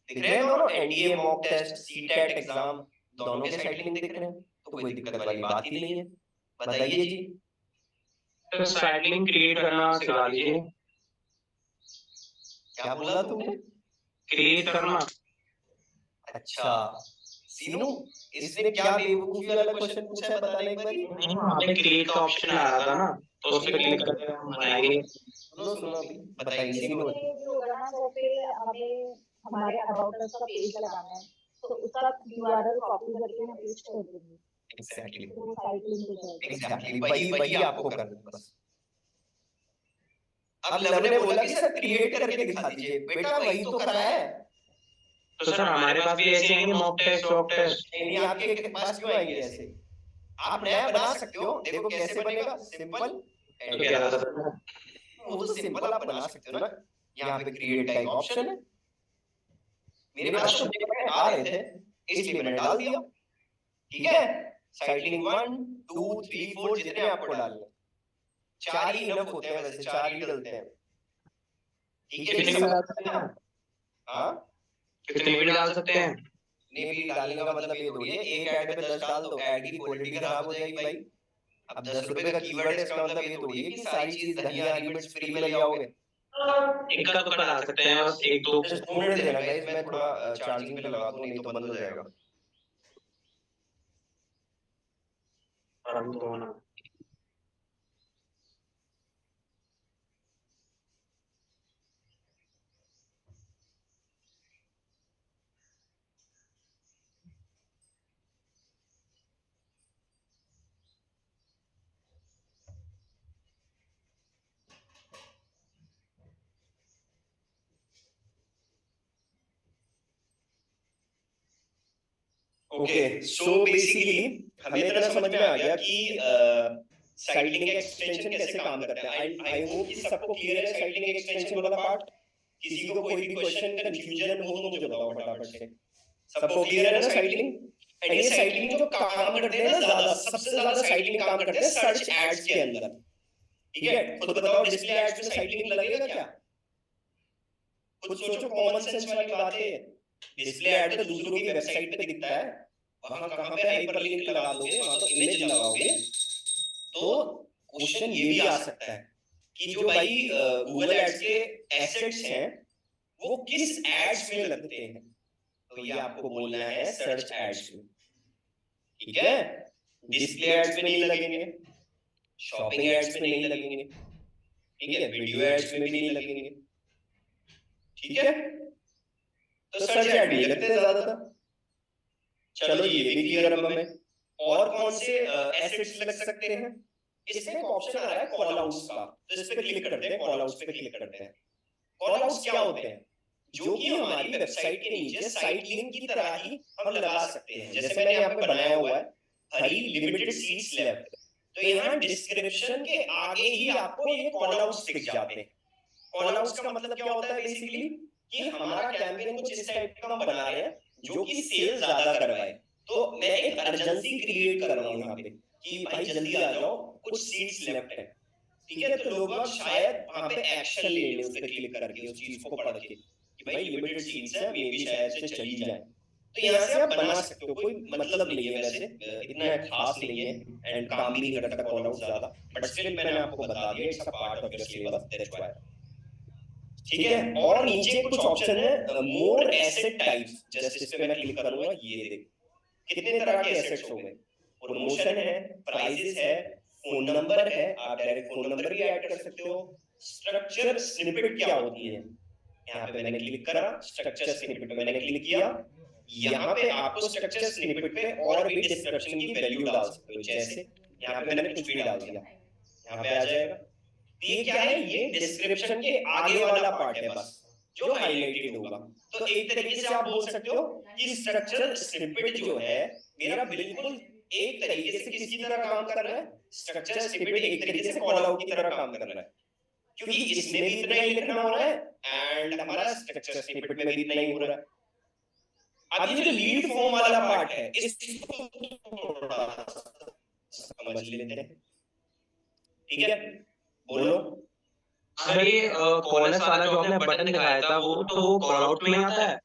दिख रहे हैं दोनों, NDA mock test, CTET exam, दोनों के साइट लिंक दिख रहे हैं, तो कोई दिक्कत वाली बात ही नहीं है। बताइए जी। तो साइट लिंक क्रिएट करना सिखा लीजिए। क्या बोला तुमने? क्रिएट करना? अच्छा सीनू, इसने क्या बेवकूफी वाला क्वेश्चन पूछा है, बताने एक बारी। आपने क्रिएट का ऑप्शन आ रहा था ना, तो उस पे क्लिक करके हम बनाएंगे। सुनो सुनो अभी बताइए सीनू। ये जो होगा ना वो पे हमें हमारे अबाउट अस का पेज लगाना है, तो उसका यूआरएल कॉपी करके हम पेस्ट कर देंगे, एग्जैक्टली तो वो साइट लिंक हो जाएगी। एग्जैक्टली वही आपको करना है बस। अब लव ने बोला कि सर क्रिएट करके दिखा दीजिए, बेटा वही तो करा है। तो सर हमारे पास भी ऐसे आएंगे मॉक टेस्ट वॉक टेस्ट? नहीं आपके पास क्यों आएंगे ऐसे? आप नया बना सकते हो, देखो कैसे बनेगा, सिंपल तो क्या था सर? वो तो सिंपल आप बना सकते हो ना। यहाँ पे क्रिएट का एक ऑप्शन है, मेरे पास तो आ रहे थे इसलिए मैंने डाल दिया। ठीक है, साइड लिंक 1 2 3 4 जितने आपको डालने, 4 ही इनफ होते हैं, वैसे 4 ही डलते हैं। ठीक है, कितने भी डाल सकते हैं? हाँ कितने भी डाल सकते हैं? नेम डालने का मतलब ये थोड़ी है एक ऐड पे 10 डाल दो, ऐड की क्वालिटी खराब हो जाएगी भाई। अब 10 रुपए का कीवर्ड है, इसका मतलब ये थोड़ी है कि सारी चीज धनिया हरी मिर्च फ्री में ले आओगे। इक्का दुक्का डाल सकते हैं बस, एक दो। जस्ट 2 मिनट देना गाइस, मैं थोड़ा चार्जिंग पे लगा दूं, नहीं तो बंद हो जाएगा। आराम तो होना। ओके, सो बेसिकली हमें इतना समझ में आ गया कि साइड लिंक एक्सटेंशन कैसे काम करता है। आई होप कि सबको क्लियर है साइड लिंक एक्सटेंशन वाला पार्ट। किसी को कोई भी क्वेश्चन कंफ्यूजन हो तो मुझे बताओ फटाफट से। सबको क्लियर है ना साइड लिंक? एंड ये साइड लिंक जो काम करते हैं ना, ज्यादा सबसे ज्यादा साइड लिंक काम करते हैं सर्च एड्स के अंदर। ठीक है, खुद बताओ डिस्प्ले एड्स में साइड लिंक लगेगा क्या? खुद सोचो, कॉमन सेंस वाली बात है। डिस्प्ले ऐड तो दूसरों की वेबसाइट पे दिखता है, वहां कहां पे हाइपरलिंक लगा दोगे, वहां तो इमेज लगाओगे। तो क्वेश्चन ये भी आ सकता है कि जो भाई गूगल एड्स के एसेट्स हैं वो किस एड्स में लगते हैं, तो ये आपको बोलना है सर्च एड्स में। ठीक है, डिस्प्ले एड्स में नहीं लगेंगे, शॉपिंग एड्स में नहीं लगेंगे, ठीक है, वीडियो एड्स में भी नहीं लगेंगे। ठीक है, तो सर्च ऐड में लगते हैं ज्यादातर। चलो ये भी क्लियर अब हमें। और कौन से एसेट्स लग सकते हैं? इसमें एक ऑप्शन आ रहा है कॉल आउट्स का, तो इस पे क्लिक करते हैं, कॉल आउट्स पे क्लिक करते हैं। कॉल आउट्स क्या होते हैं? जो कि हमारी वेबसाइट के नीचे साइट लिंक की तरह ही हम लगा सकते हैं। जैसे मैंने यहाँ पे बनाया हुआ है हरी लिमिटेड सीट्स लेफ्ट, तो यहाँ डिस्क्रिप्शन के आगे ही आपको ये कॉल आउट्स दिख जाते हैं। कॉल आउट्स का मतलब क्या होता है बेसिकली कि हमारा कैंपेन कुछ इस टाइप का हम बना रहे हैं जो कि सेल ज्यादा करवाए। तो मैं एक अर्जेंसी क्रिएट कर रहा हूँ यहाँ पे कि भाई जल्दी आ जाओ, कुछ सीट्स लेफ्ट है। ठीक है, तो लोग शायद वहां पे एक्शन ले लें उस पे क्लिक करके, उस चीज को पढ़ के कि भाई लिमिटेड सीट्स है, मे बी शायद से चली जाए। तो यहाँ से आप बना सकते हो, कोई मतलब नहीं है वैसे, इतना खास नहीं है एंड काम भी नहीं करता कॉल आउट ज्यादा, बट स्टिल मैंने आपको बता दिया it's a part of your syllabus, that's why. ठीक है, और नीचे कुछ ऑप्शन है मोर एसेट टाइप्स, जस्ट इस पे मैं क्लिक करूंगा, ये देख कितने तरह के एसेट्स हो गए। प्रमोशन है, प्राइजेस है, फोन नंबर है, आप डायरेक्ट फोन नंबर भी ऐड कर सकते हो। स्ट्रक्चर स्निपेट क्या होती है, यहाँ पे मैंने क्लिक करा, स्ट्रक्चर स्निपेट पे मैंने क्लिक किया। यहाँ पे आपको स्ट्रक्चर स्निपेट पे और भी डिस्क्रिप्शन की वैल्यू डाल सकते हो, जैसे यहाँ पे मैंने कुछ भी डाल दिया, यहाँ पे आ जाएगा। ये क्या है, ये डिस्क्रिप्शन के आगे वाला पार्ट है बस जो हाईलाइटेड होगा। तो एक तरीके से आप बोल सकते हो कि स्ट्रक्चर स्निपेट जो है मेरा बिल्कुल एक तरीके से किसकी तरह काम कर रहा है, स्ट्रक्चर स्निपेट एक तरीके से कॉल आउट की तरह काम कर रहा है, क्योंकि इसमें भी इतना ही लिखना हो रहा है एंड हमारा स्ट्रक्चर स्निपेट में भी इतना ही हो रहा है। अब ये जो लीड फॉर्म वाला पार्ट है इसको थोड़ा समझ लेते हैं। ठीक है, बोलो। सर ये कॉलर्स वाला जो आपने बटन दिखाया था वो तो कॉल आउट में आता है?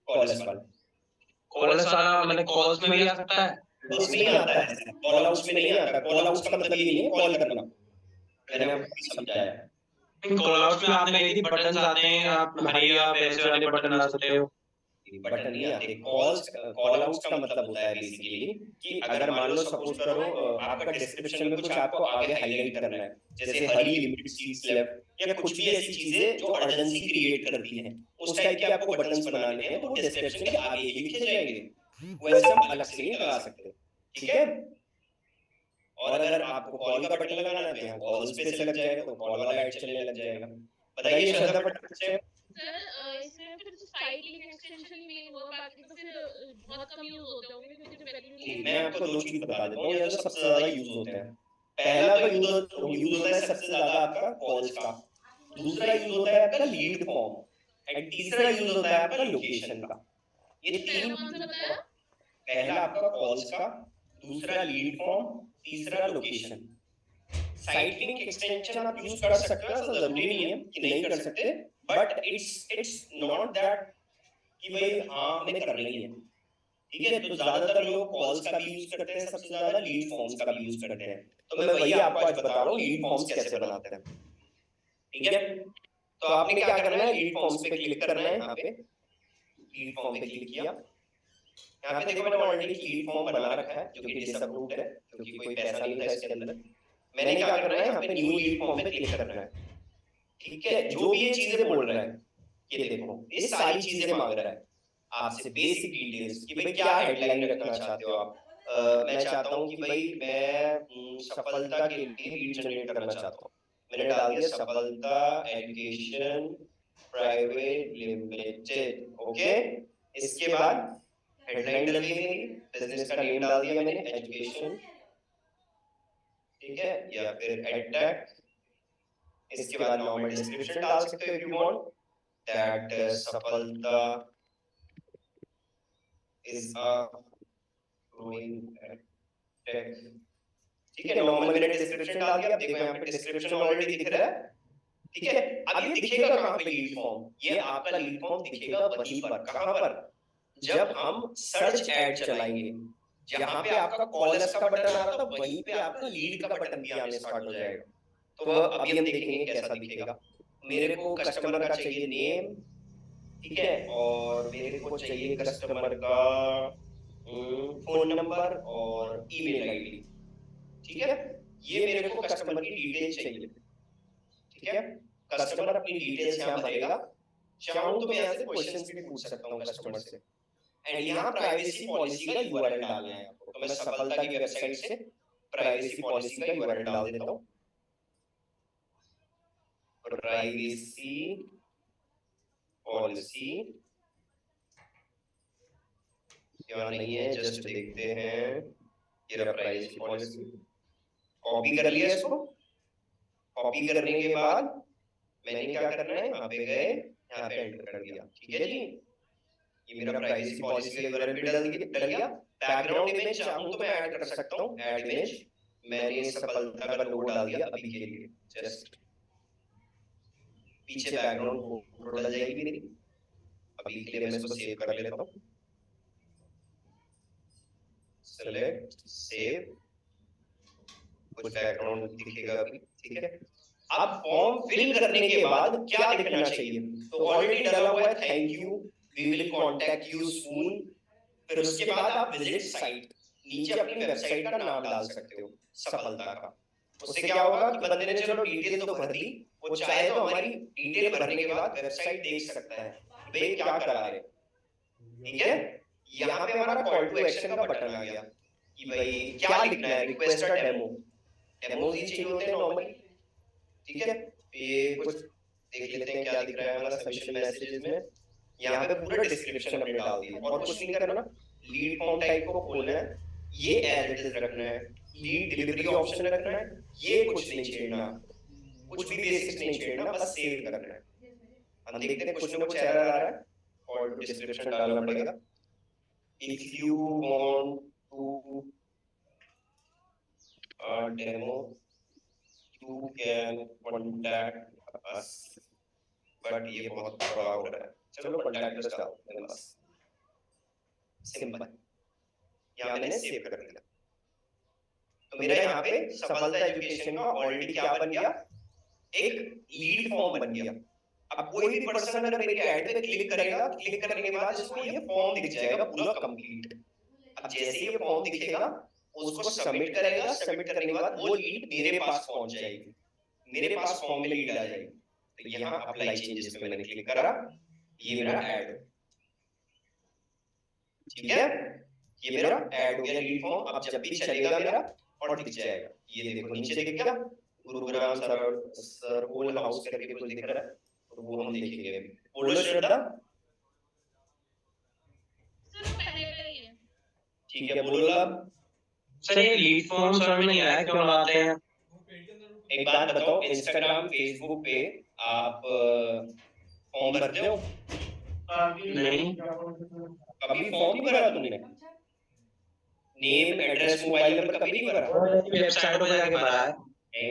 कॉलर्स वाला, कॉलर्स वाला मतलब कॉल्स में भी आ सकता है? उसमें आता है, कॉल आउट्स में नहीं आता। कॉल आउट्स का मतलब ये नहीं है कॉल करना, मैंने आपको समझाया। कॉल आउट्स में आपने कही थी बटन्स आते हैं, आप हरी या पैसे वाले बटन ला सकते हो। बटन नहीं आते, कॉल्स कॉल आउट्स का मतलब होता है बेसिकली कि अगर मान लो सपोज करो आपका डिस्क्रिप्शन में कुछ आपको आगे हाईलाइट करना है, जैसे हरी लिमिटेड सीट्स लेफ्ट या कुछ भी ऐसी चीजें जो अर्जेंसी क्रिएट करती हैं, उस टाइप के आपको बटन्स बनाने हैं, तो वो डिस्क्रिप्शन के आगे ही लिखे जाएंगे, वैसे हम अलग से नहीं लगा सकते। ठीक है, और अगर आपको कॉल का बटन लगाना है तो यहाँ कॉल्स पे से लग जाएगा, तो कॉल वाला ऐड चलने लग जाएगा। बताइए श्रद्धा फटाफट से। सर इसमें फिर साइड लिंक एक्सटेंशन में होगा, बाकी तो फिर बहुत कम यूज होते होंगे क्योंकि जब नहीं, मैं आपको दो चीज बता देता हूँ, ये जो सबसे ज्यादा यूज होते हैं। पहला तो यूज होता है सबसे ज्यादा आपका कॉल्स का, दूसरा यूज होता है आपका लीड फॉर्म, एंड तीसरा यूज होता है आपका लोकेशन का। ये तीन, पहला आपका कॉल्स का, दूसरा लीड फॉर्म, तीसरा लोकेशन। साइट लिंक एक्सटेंशन आप यूज कर सकते हो, ऐसा जरूरी नहीं है कि नहीं कर सकते, बट इट्स नॉट दैट कि भाई हाँ हमें करना ही है, ठीक है। तो ज्यादातर लोग कॉल्स का भी यूज करते हैं, सबसे ज्यादा लीड फॉर्म्स का भी यूज करते हैं। तो मैं वही आपको आज बता रहा हूँ लीड फॉर्म्स कैसे बनाते हैं, ठीक है। तो आपने क्या करना है, लीड फॉर्म्स पे क्लिक करना है। यहाँ पे लीड फॉर्म पे क्लिक किया, यहाँ पे देखो मैंने ऑलरेडी लीड फॉर्म बना रखा है जो कि डिसअप्रूव्ड है क्योंकि कोई पैसा नहीं था इसके अंदर। मैंने क्या करना है, यहाँ पे न्यू लीड फॉर्म पे क्लिक करना है, ठीक है। जो भी ये चीजें बोल रहा है, ये देखो ये सारी चीजें मांग रहा है आपसे, बेसिक डिटेल्स कि भाई क्या हेडलाइन रखना चाहते हो आप। मैं चाहता हूँ कि भाई मैं सफलता के लिए लीड जनरेट करना चाहता हूँ। मैंने डाल दिया सफलता एजुकेशन प्राइवेट लिमिटेड, ओके। इसके बाद हेडलाइन डल गई, बिजनेस का नेम डाल दिया मैंने एजुकेशन, ठीक है, या फिर एडटेक। इसके बाद नॉर्मल डिस्क्रिप्शन डाल सकते हो इफ यू वांट दैट सफलता is a growing tech, ठीक है। नॉर्मल मैंने डिस्क्रिप्शन डाल दिया, देखो यहाँ पे डिस्क्रिप्शन ऑलरेडी दिख रहा है, ठीक है। अब ये दिखेगा कहाँ पे लीड फॉर्म, ये आपका लीड फॉर्म दिखेगा वहीं पर, कहाँ पर, जब हम सर्च ऐड चलाएंगे, जहाँ पे आपका कॉलर्स का बटन आ रहा था वहीं पे आपका लीड का बटन भी आने स्टार्ट हो जाएगा। तो अभी हम देखेंगे कैसा दिखेगा। मेरे को कस्टमर का चाहिए नेम, ठीक है, और मेरे को चाहिए कस्टमर का फोन नंबर और ईमेल आईडी, ठीक है। ये मेरे को कस्टमर की डिटेल चाहिए, ठीक है। कस्टमर अपनी डिटेल्स यहाँ भरेगा, चाहूँ तो मैं यहाँ से क्वेश्चंस भी पूछ सकता हूँ कस्टमर से। एंड यहाँ प्राइवेसी पॉलिसी का यूआरएल डालना है आपको, तो मैं सफलता की वेबसाइट से प्राइवेसी पॉलिसी का यूआरएल डाल देता हूँ। प्राइवेसी पॉलिसी क्या नहीं है, जस्ट देखते हैं। ये रहा प्राइवेसी पॉलिसी, कॉपी कर लिया इसको। कॉपी करने के बाद मैंने क्या करना है, यहाँ पे गए, यहाँ पे एंटर कर दिया, ठीक है जी। ये मेरा प्राइवेसी पॉलिसी का यूआरएल भी डल गया। बैकग्राउंड इमेज चाहूँ तो मैं ऐड कर सकता हूँ, ऐड इमेज। मैंने सफलता का लोगो डाल दिया अभी के लिए, जस्ट पीछे बैकग्राउंड फोटो डल जाएगी मेरी। अभी के लिए मैं इसको सेव कर लेता हूँ, सेलेक्ट सेव, कुछ बैकग्राउंड दिखेगा अभी, ठीक है। अब फॉर्म फिल करने के बाद क्या दिखना चाहिए, तो ऑलरेडी डला हुआ है thank you, we will contact you soon. फिर उसके बाद आप विजिट साइट, नीचे अपनी वेबसाइट का नाम डाल सकते हो सफलता का। उससे क्या होगा कि बंदे ने चलो डिटेल तो भर दी, वो चाहे तो हमारी डिटेल भरने के बाद वेबसाइट देख सकता है भाई क्या करा रहे, ठीक है। यहाँ पे हमारा कॉल टू एक्शन का बटन आ गया कि भाई क्या लिखना है, रिक्वेस्ट अ डेमो। डेमोज ही चाहिए होते हैं नॉर्मली, ठीक है। ये कुछ देख लेते हैं क्या दिख रहा है हमारा सबमिशन मैसेजेस में। यहाँ पे पूरा डिस्क्रिप्शन हमने डाल दिया, और कुछ नहीं करना। लीड फॉर्म टाइप को खोलना है, ये एज इट इज रखना है। लीड डिलीवरी ऑप्शन रखना है, ये कुछ नहीं छेड़ना, कुछ भी बेसिक्स नहीं छेड़ना, बस सेव करना है। हम देखते हैं कुछ ना कुछ एरर आ रहा है, कॉल टू डिस्क्रिप्शन डालना पड़ेगा। If you want to demo you can contact us, but ये बहुत बड़ा हो रहा है, चलो contact us डालते हैं बस, सिंपल। यहाँ मैंने सेव कर दिया, तो मेरा यहाँ पे सफलता एजुकेशन का ऑलरेडी क्या बन गया, एक लीड फॉर्म बन गया। अब कोई भी पर्सन अगर मेरे ऐड पे क्लिक करेगा, क्लिक करने के बाद इसको ये फॉर्म दिख जाएगा पूरा कंप्लीट। अब जैसे ये फॉर्म दिखेगा उसको सबमिट करेगा, सबमिट करने के बाद वो लीड मेरे पास पहुंच जाएगी, मेरे पास फॉर्म में लीड आ जाएगी। तो यहाँ अप्लाई चेंजेस पे मैंने क्लिक करा, ये मेरा ऐड, ठीक है, ये मेरा ऐड हो गया लीड फॉर्म। अब जब भी चलेगा मेरा और दिख जाएगा। ये देखो नीचे दिख गया गुरुग्राम सर होल हाउस करके कुछ दिख रहा है, तो वो हम देखेंगे अभी। बोलो श्रद्धा। सर पहले का ही है। ठीक है, बोलो लाभ। सर ये लीड फॉर्म समझ में नहीं आया क्यों लगाते हैं? एक बात बताओ, इंस्टाग्राम फेसबुक पे आप फॉर्म भरते हो? नहीं। कभी फॉर्म नहीं भरा तुमने? नेम एड्रेस मोबाइल नंबर कभी नहीं भरा? वेबसाइट पे जाके भरा है।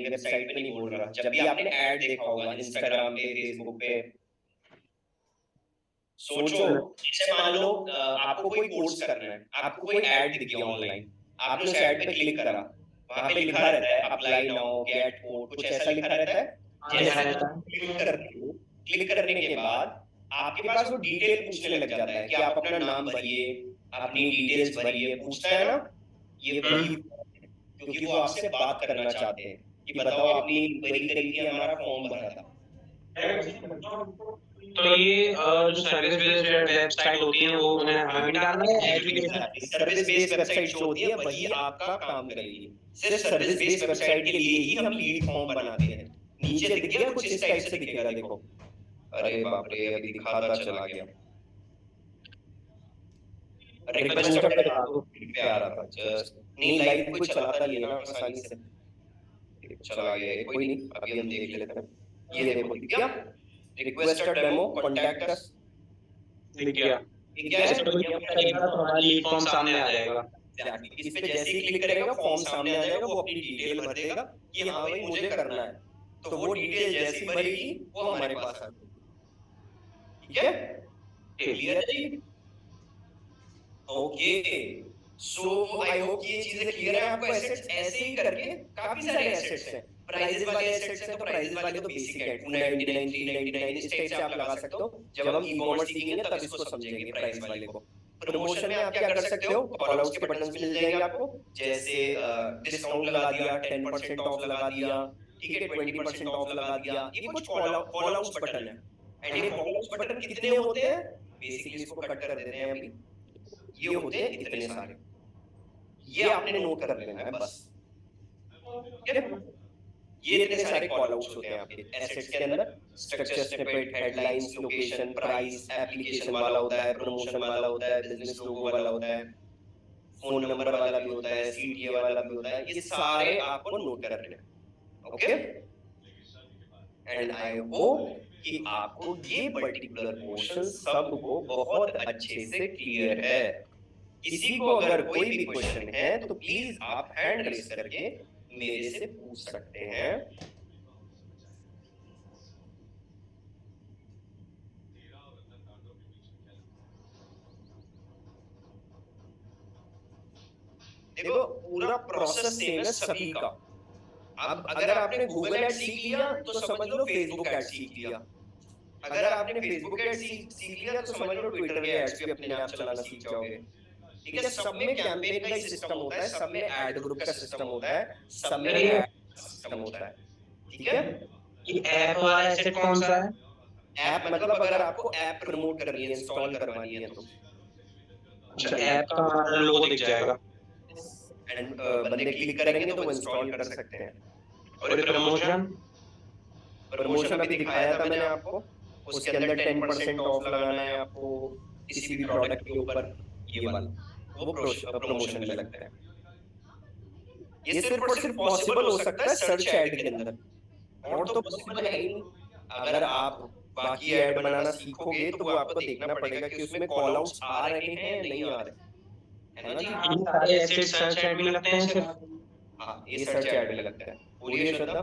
वेबसाइट पे नहीं बोल रहा, जब भी आपने ऐड देखा होगा इंस्टाग्राम पे फेसबुक पे, सोचो जैसे मान लो आपको कोई कोर्स करना है, आपको कोई ऐड दिख गया ऑनलाइन, आपने उस ऐड पे क्लिक करा, वहां पे लिखा रहता है अप्लाई नाउ, गेट कोड, कुछ ऐसा लिखा रहता है। जैसे क्लिक करने के बाद आपके पास वो डिटेल पूछने लग जाता है कि आप अपना नाम भरिए, अपनी डिटेल्स भरिए, पूछता है ना, ये वही, क्योंकि वो आपसे बात करना चाहते हैं कि बताओ आपने इंक्वायरी करी थी, हमारा फॉर्म भरा था। तो ये जो सर्विस बेस्ड वेबसाइट होती है वो उन्हें हमें भी डालना है? एजुकेशन सर्विस बेस्ड वेबसाइट जो होती है वही आपका काम करेगी। सिर्फ सर्विस बेस्ड वेबसाइट के लिए ही हम लीड फॉर्म बनाते हैं। नीचे दिख गया कुछ इस टाइप से दिखेगा, देखो। अरे बाप रे, अभी दिखाता चला गया। रिक्वेस्ट पे आ रहा था जस्ट, नहीं लाइव कुछ चलाता नहीं है ना आसानी से, चला गया। कोई नहीं, अभी हम देख लेते हैं। ये देखो दिख गया रिक्वेस्ट डेमो कॉन्टैक्ट अस, दिख गया। ठीक है। तो हमारा लीड फॉर्म सामने आ जाएगा। इस पे जैसे ही क्लिक करेगा फॉर्म सामने आ जाएगा, वो अपनी डिटेल भर देगा कि हाँ भाई मुझे करना है, तो वो डिटेल जैसे ही भरेगी वो हमारे पास आ जाएगी। ठीक है, क्लियर है जी? ओके, सो आई होप ये चीजें क्लियर है आपको। एसेट्स ऐसे ही करके काफी सारे एसेट्स हैं। प्राइजेस वाले एसेट्स हैं, तो प्राइजेस वाले तो बेसिक है, 299 399 इस टाइप से आप लगा सकते हो। जब हम ई-कॉमर्स सीखेंगे तब इसको समझेंगे प्राइस वाले को। प्रमोशन में आप क्या कर सकते हो, कॉल आउट्स के बटन्स मिल जाएंगे आपको, जैसे डिस्काउंट लगा दिया, 10% ऑफ लगा दिया, ठीक है, 20% ऑफ लगा दिया। ये कुछ कॉल आउट्स बटन है। एंड ये कॉल आउट्स बटन कितने होते हैं, बेसिकली इसको कट कर देते हैं अभी। ये होते हैं इतने सारे, ये आपने नोट कर लेना है बस। ये इतने सारे कॉल आउट्स होते हैं आपके एसेट्स के अंदर। Structure, snippet, headlines, location, price, application वाला होता है, प्रमोशन वाला होता है, बिजनेस लोगो वाला होता है, फोन नंबर वाला भी होता है, सीटीए वाला भी होता है। ये सारे आपको नोट कर लेना है। ओके, एंड आई होप कि आपको ये पर्टिकुलर पोर्शन सबको बहुत अच्छे से क्लियर है। किसी को अगर कोई भी क्वेश्चन है तो प्लीज आप हैंड रेज करके मेरे से पूछ सकते हैं। देखो पूरा प्रोसेस सेम है सभी का। अब अगर आपने गूगल एड सीख लिया तो समझ लो फेसबुक एड सीख लिया, अगर आपने फेसबुक एड सीख लिया तो समझ लो ट्विटर के एड्स भी अपने आप चलाना सीख जाओगे। ठीक है, सब में कैंपेन का ही सिस्टम होता है, सब में ऐड ग्रुप का सिस्टम होता है, सब में सिस्टम होता है। ठीक है, ये ऐप वाला एसेट कौन सा है? ऐप मतलब अगर आपको ऐप प्रमोट करनी है, इंस्टॉल करवानी है तो अच्छा, ऐप का हमारा लोगो दिख जाएगा एंड बंदे क्लिक करेंगे तो वो इंस्टॉल कर सकते हैं। और प्रमोशन अभी दिखाया था मैंने आपको, उसके अंदर 10% ऑफ लगाना है आपको किसी भी प्रोडक्ट के ऊपर, ये वाला वो प्रमोशन में लगता है। ये सिर्फ और सिर्फ पॉसिबल हो सकता है सर्च ऐड के अंदर, और तो पॉसिबल है ही नहीं। अगर आप बाकी ऐड बनाना सीखोगे तो वो आपको देखना पड़ेगा कि उसमें कॉल आउट्स आ रहे हैं या नहीं आ रहे, है ना जी? ये सारे एसेट सर्च ऐड में लगते हैं सिर्फ? हाँ, ये सर्च ऐड में लगता है। बोलिए श्रद्धा।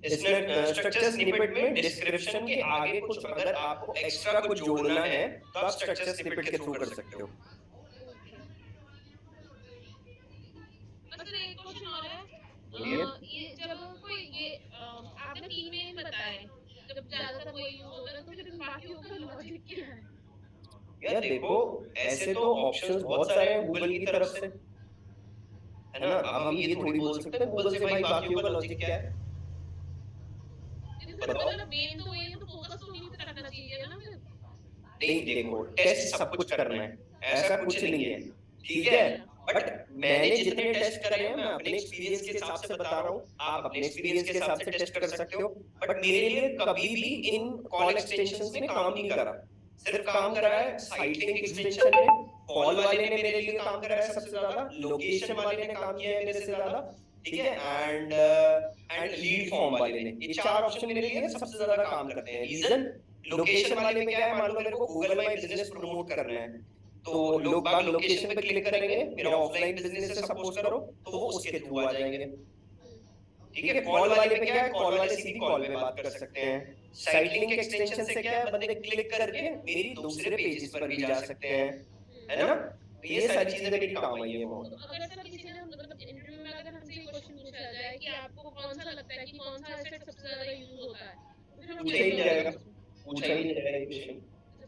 स्ट्रक्चर स्निपेट में डिस्क्रिप्शन के आगे कुछ अगर आपको एक्स्ट्रा कुछ जोड़ना है तो आप स्ट्रक्चर स्निपेट के थ्रू कर सकते हो। एक क्वेश्चन और है, ये जब कोई ये आपने 3 में बताया, जब ज्यादातर वो यूज होता है तो फिर बाकी होगा लॉजिक क्या है? यार देखो ऐसे तो ऑप्शंस बहुत सारे हैं गूगल की तरफ से, है ना। अब हम ये थोड़ी बोल सकते हैं गूगल से भाई बाकी होगा लॉजिक क्या है। मतलब मेन तो ये तो फोकस तो नहीं करना चाहिए ना फिर। नहीं देखो टेस्ट सब कुछ करना है, ऐसा कुछ नहीं है, ठीक है। बट मैंने जितने टेस्ट करे हैं मैं अपने एक्सपीरियंस के हिसाब से बता रहा हूँ, आप अपने एक्सपीरियंस के हिसाब से टेस्ट कर सकते हो, बट मेरे लिए कभी भी इन कॉल एक्सटेंशंस ने काम नहीं करा। सिर्फ काम करा है साइट लिंक एक्सटेंशन ने, कॉल वाले ने मेरे लिए काम करा है सबसे ज्यादा, लोकेशन वाले ने काम किया है मेरे से ज्यादा, ठीक है, एंड लीड फॉर्म वाले ने। ये चार ऑप्शन मेरे लिए सबसे ज्यादा काम करते हैं। रीजन, लोकेशन वाले में क्या है, मान लो मेरे को गूगल माई बिजनेस प्रमोट करना है, तो लोग बाग लोकेशन पे क्लिक करेंगे, मेरा ऑफलाइन बिजनेस से सपोज करो, तो वो उसके थ्रू आ जाएंगे। ठीक है, कॉल वाले पे क्या है, कॉल वाले सीधी कॉल पे बात कर सकते हैं। साइट लिंक एक्सटेंशन से क्या है, बंदे क्लिक करके मेरी दूसरे पेजेस पर भी जा सकते हैं, है ना। तो ये सारी चीजें मेरी काम आई है बहुत। अगर सर किसी ने मतलब इंटरव्यू में अगर हमसे ये क्वेश्चन पूछा जाए कि आपको कौन सा लगता है कि कौन सा एसेट सबसे ज्यादा यूज होता है, तो फिर हम पूछा ही नहीं जाएगा, पूछा ही नहीं जाएगा ये क्वेश्चन,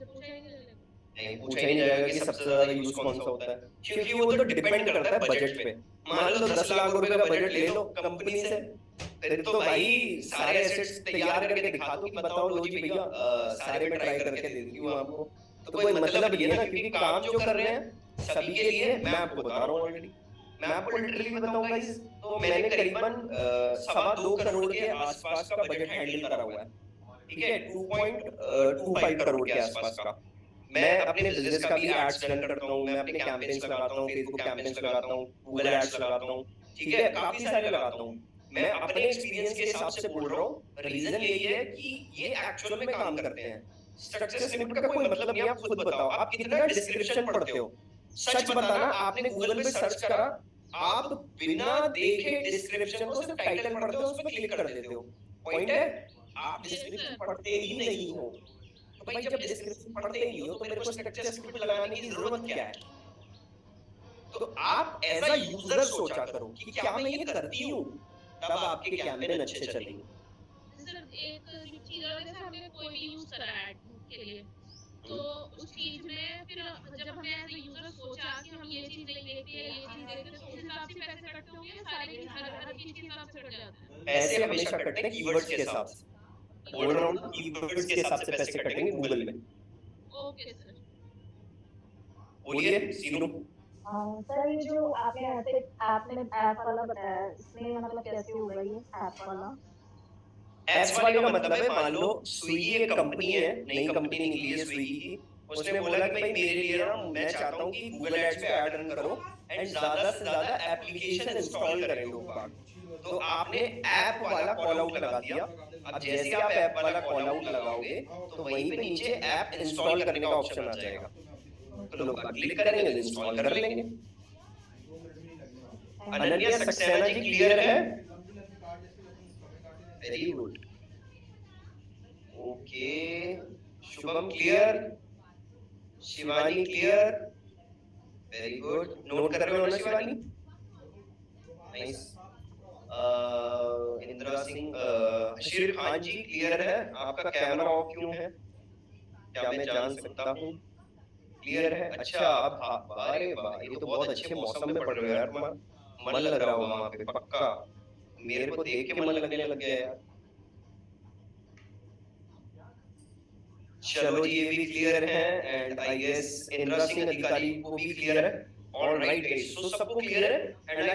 पूछा ही नहीं जाएगा। नहीं पूछा ही नहीं जाएगा कि सबसे ज्यादा यूज कौन सा होता है, क्योंकि वो तो डिपेंड करता है बजट पे। मान लो 10 लाख रुपए का बजट ले लो कंपनी से, फिर तो भाई सारे एसेट्स तैयार करके दिखा दो कि बताओ लो जी भैया, सारे में ट्राई करके दे दूं आपको, तो कोई मतलब नहीं है ना, क्योंकि काम जो कर रहे हैं सभी के लिए मैं आपको बता रहा हूँ ऑलरेडी। मैं आपको लिटरली बताऊंगा गाइस, तो मैंने करीबन 2.25 करोड़ के आसपास का बजट हैंडल करा हुआ है, ठीक है, 2.25 करोड़ के आसपास का। मैं अपने बिजनेस का भी एड्स रन करता हूँ, मैं अपने कैंपेन्स लगाता हूँ, फेसबुक कैंपेन्स लगाता हूँ, गूगल एड्स लगाता हूँ, ठीक है, काफी सारे लगाता हूँ। मैं अपने एक्सपीरियंस के हिसाब से बोल रहा हूँ, रीजन यही है कि ये एक्चुअल में काम करते हैं। सक्सेस स्निपेट का कोई मतलब नहीं, आप खुद बताओ, आप कितना डिस्क्रिप्शन पढ़ते हो, सच बताना, आपने गूगल पे सर्च करा, आप बिना देखे डिस्क्रिप्शन को सिर्फ टाइटल पढ़ते हो, उस पर क्लिक कर देते हो। पॉइंट है, आप डिस्क्रिप्शन पढ़ते ही नहीं हो। तो भाई जब डिस्क्रिप्शन पढ़ते ही नहीं हो तो मेरे को स्ट्रक्चर स्क्रिप्ट लगाने की जरूरत क्या है? तो आप एज अ यूजर सोचा करो कि क्या मैं ये करती हूँ, तब आपके कैंपेन अच्छे चलेंगे। सर एक चीज है, जैसे हमने कोई भी यूज करा ऐड के लिए, तो उस चीज में फिर जब हमने एज अ यूजर सोचा कि हम ये चीज नहीं देखते हैं, ये चीज देखते हैं, तो उस हिसाब से पैसे कटते होंगे, सारे के हर चीज के हिसाब से कट जाते हैं। पैसे हमेशा कटते हैं कीवर्ड्स के हिसाब से, बोल रहा हूँ, कीवर्ड्स के हिसाब से पैसे कटेंगे गूगल में। Okay sir. बोलिए सीनू। सर ये जो आपने ऐप वाला बताया, इसमें मतलब कैसे होगा ये ऐप वाला? एप्स वाले का मतलब है, मान लो स्विगी एक कंपनी है, नई कंपनी निकली है स्विगी की, उसने बोला कि भाई मेरे लिए ना, मैं चाहता हूँ कि गूगल एड्स पे ऐड रन करो एंड ज्यादा से ज्यादा एप्लीकेशन इंस्टॉल करें लोग बाग। तो आपने ऐप वाला कॉल आउट लगा दिया। अब जैसे आप ऐप वाला कॉल आउट लगाओगे तो वहीं पे नीचे ऐप इंस्टॉल करने का ऑप्शन आ जाएगा, तो लोग क्लिक करेंगे, इंस्टॉल कर लेंगे। अनन्या सक्सेना जी क्लियर है? Very good, okay, Shubham clear, Shivani clear, very good, note कर रहे हो ना शिवानी? नाइस। इंदिरा सिंह, हशीर खान जी क्लियर है? आपका कैमरा ऑफ क्यों है, क्या मैं जान सकता हूँ? क्लियर है, अच्छा। अब अरे वाह, ये तो बहुत अच्छे मौसम में पढ़ रहे हो यार, तुम्हारा मन लग रहा होगा वहां पे पक्का, मेरे को देख के मन लगने लग गया यार। चलो ये भी क्लियर है, and I guess Indira Singh Adhikari को भी क्लियर है। ऑलराइट गाइस, सो सबको क्लियर है, एंड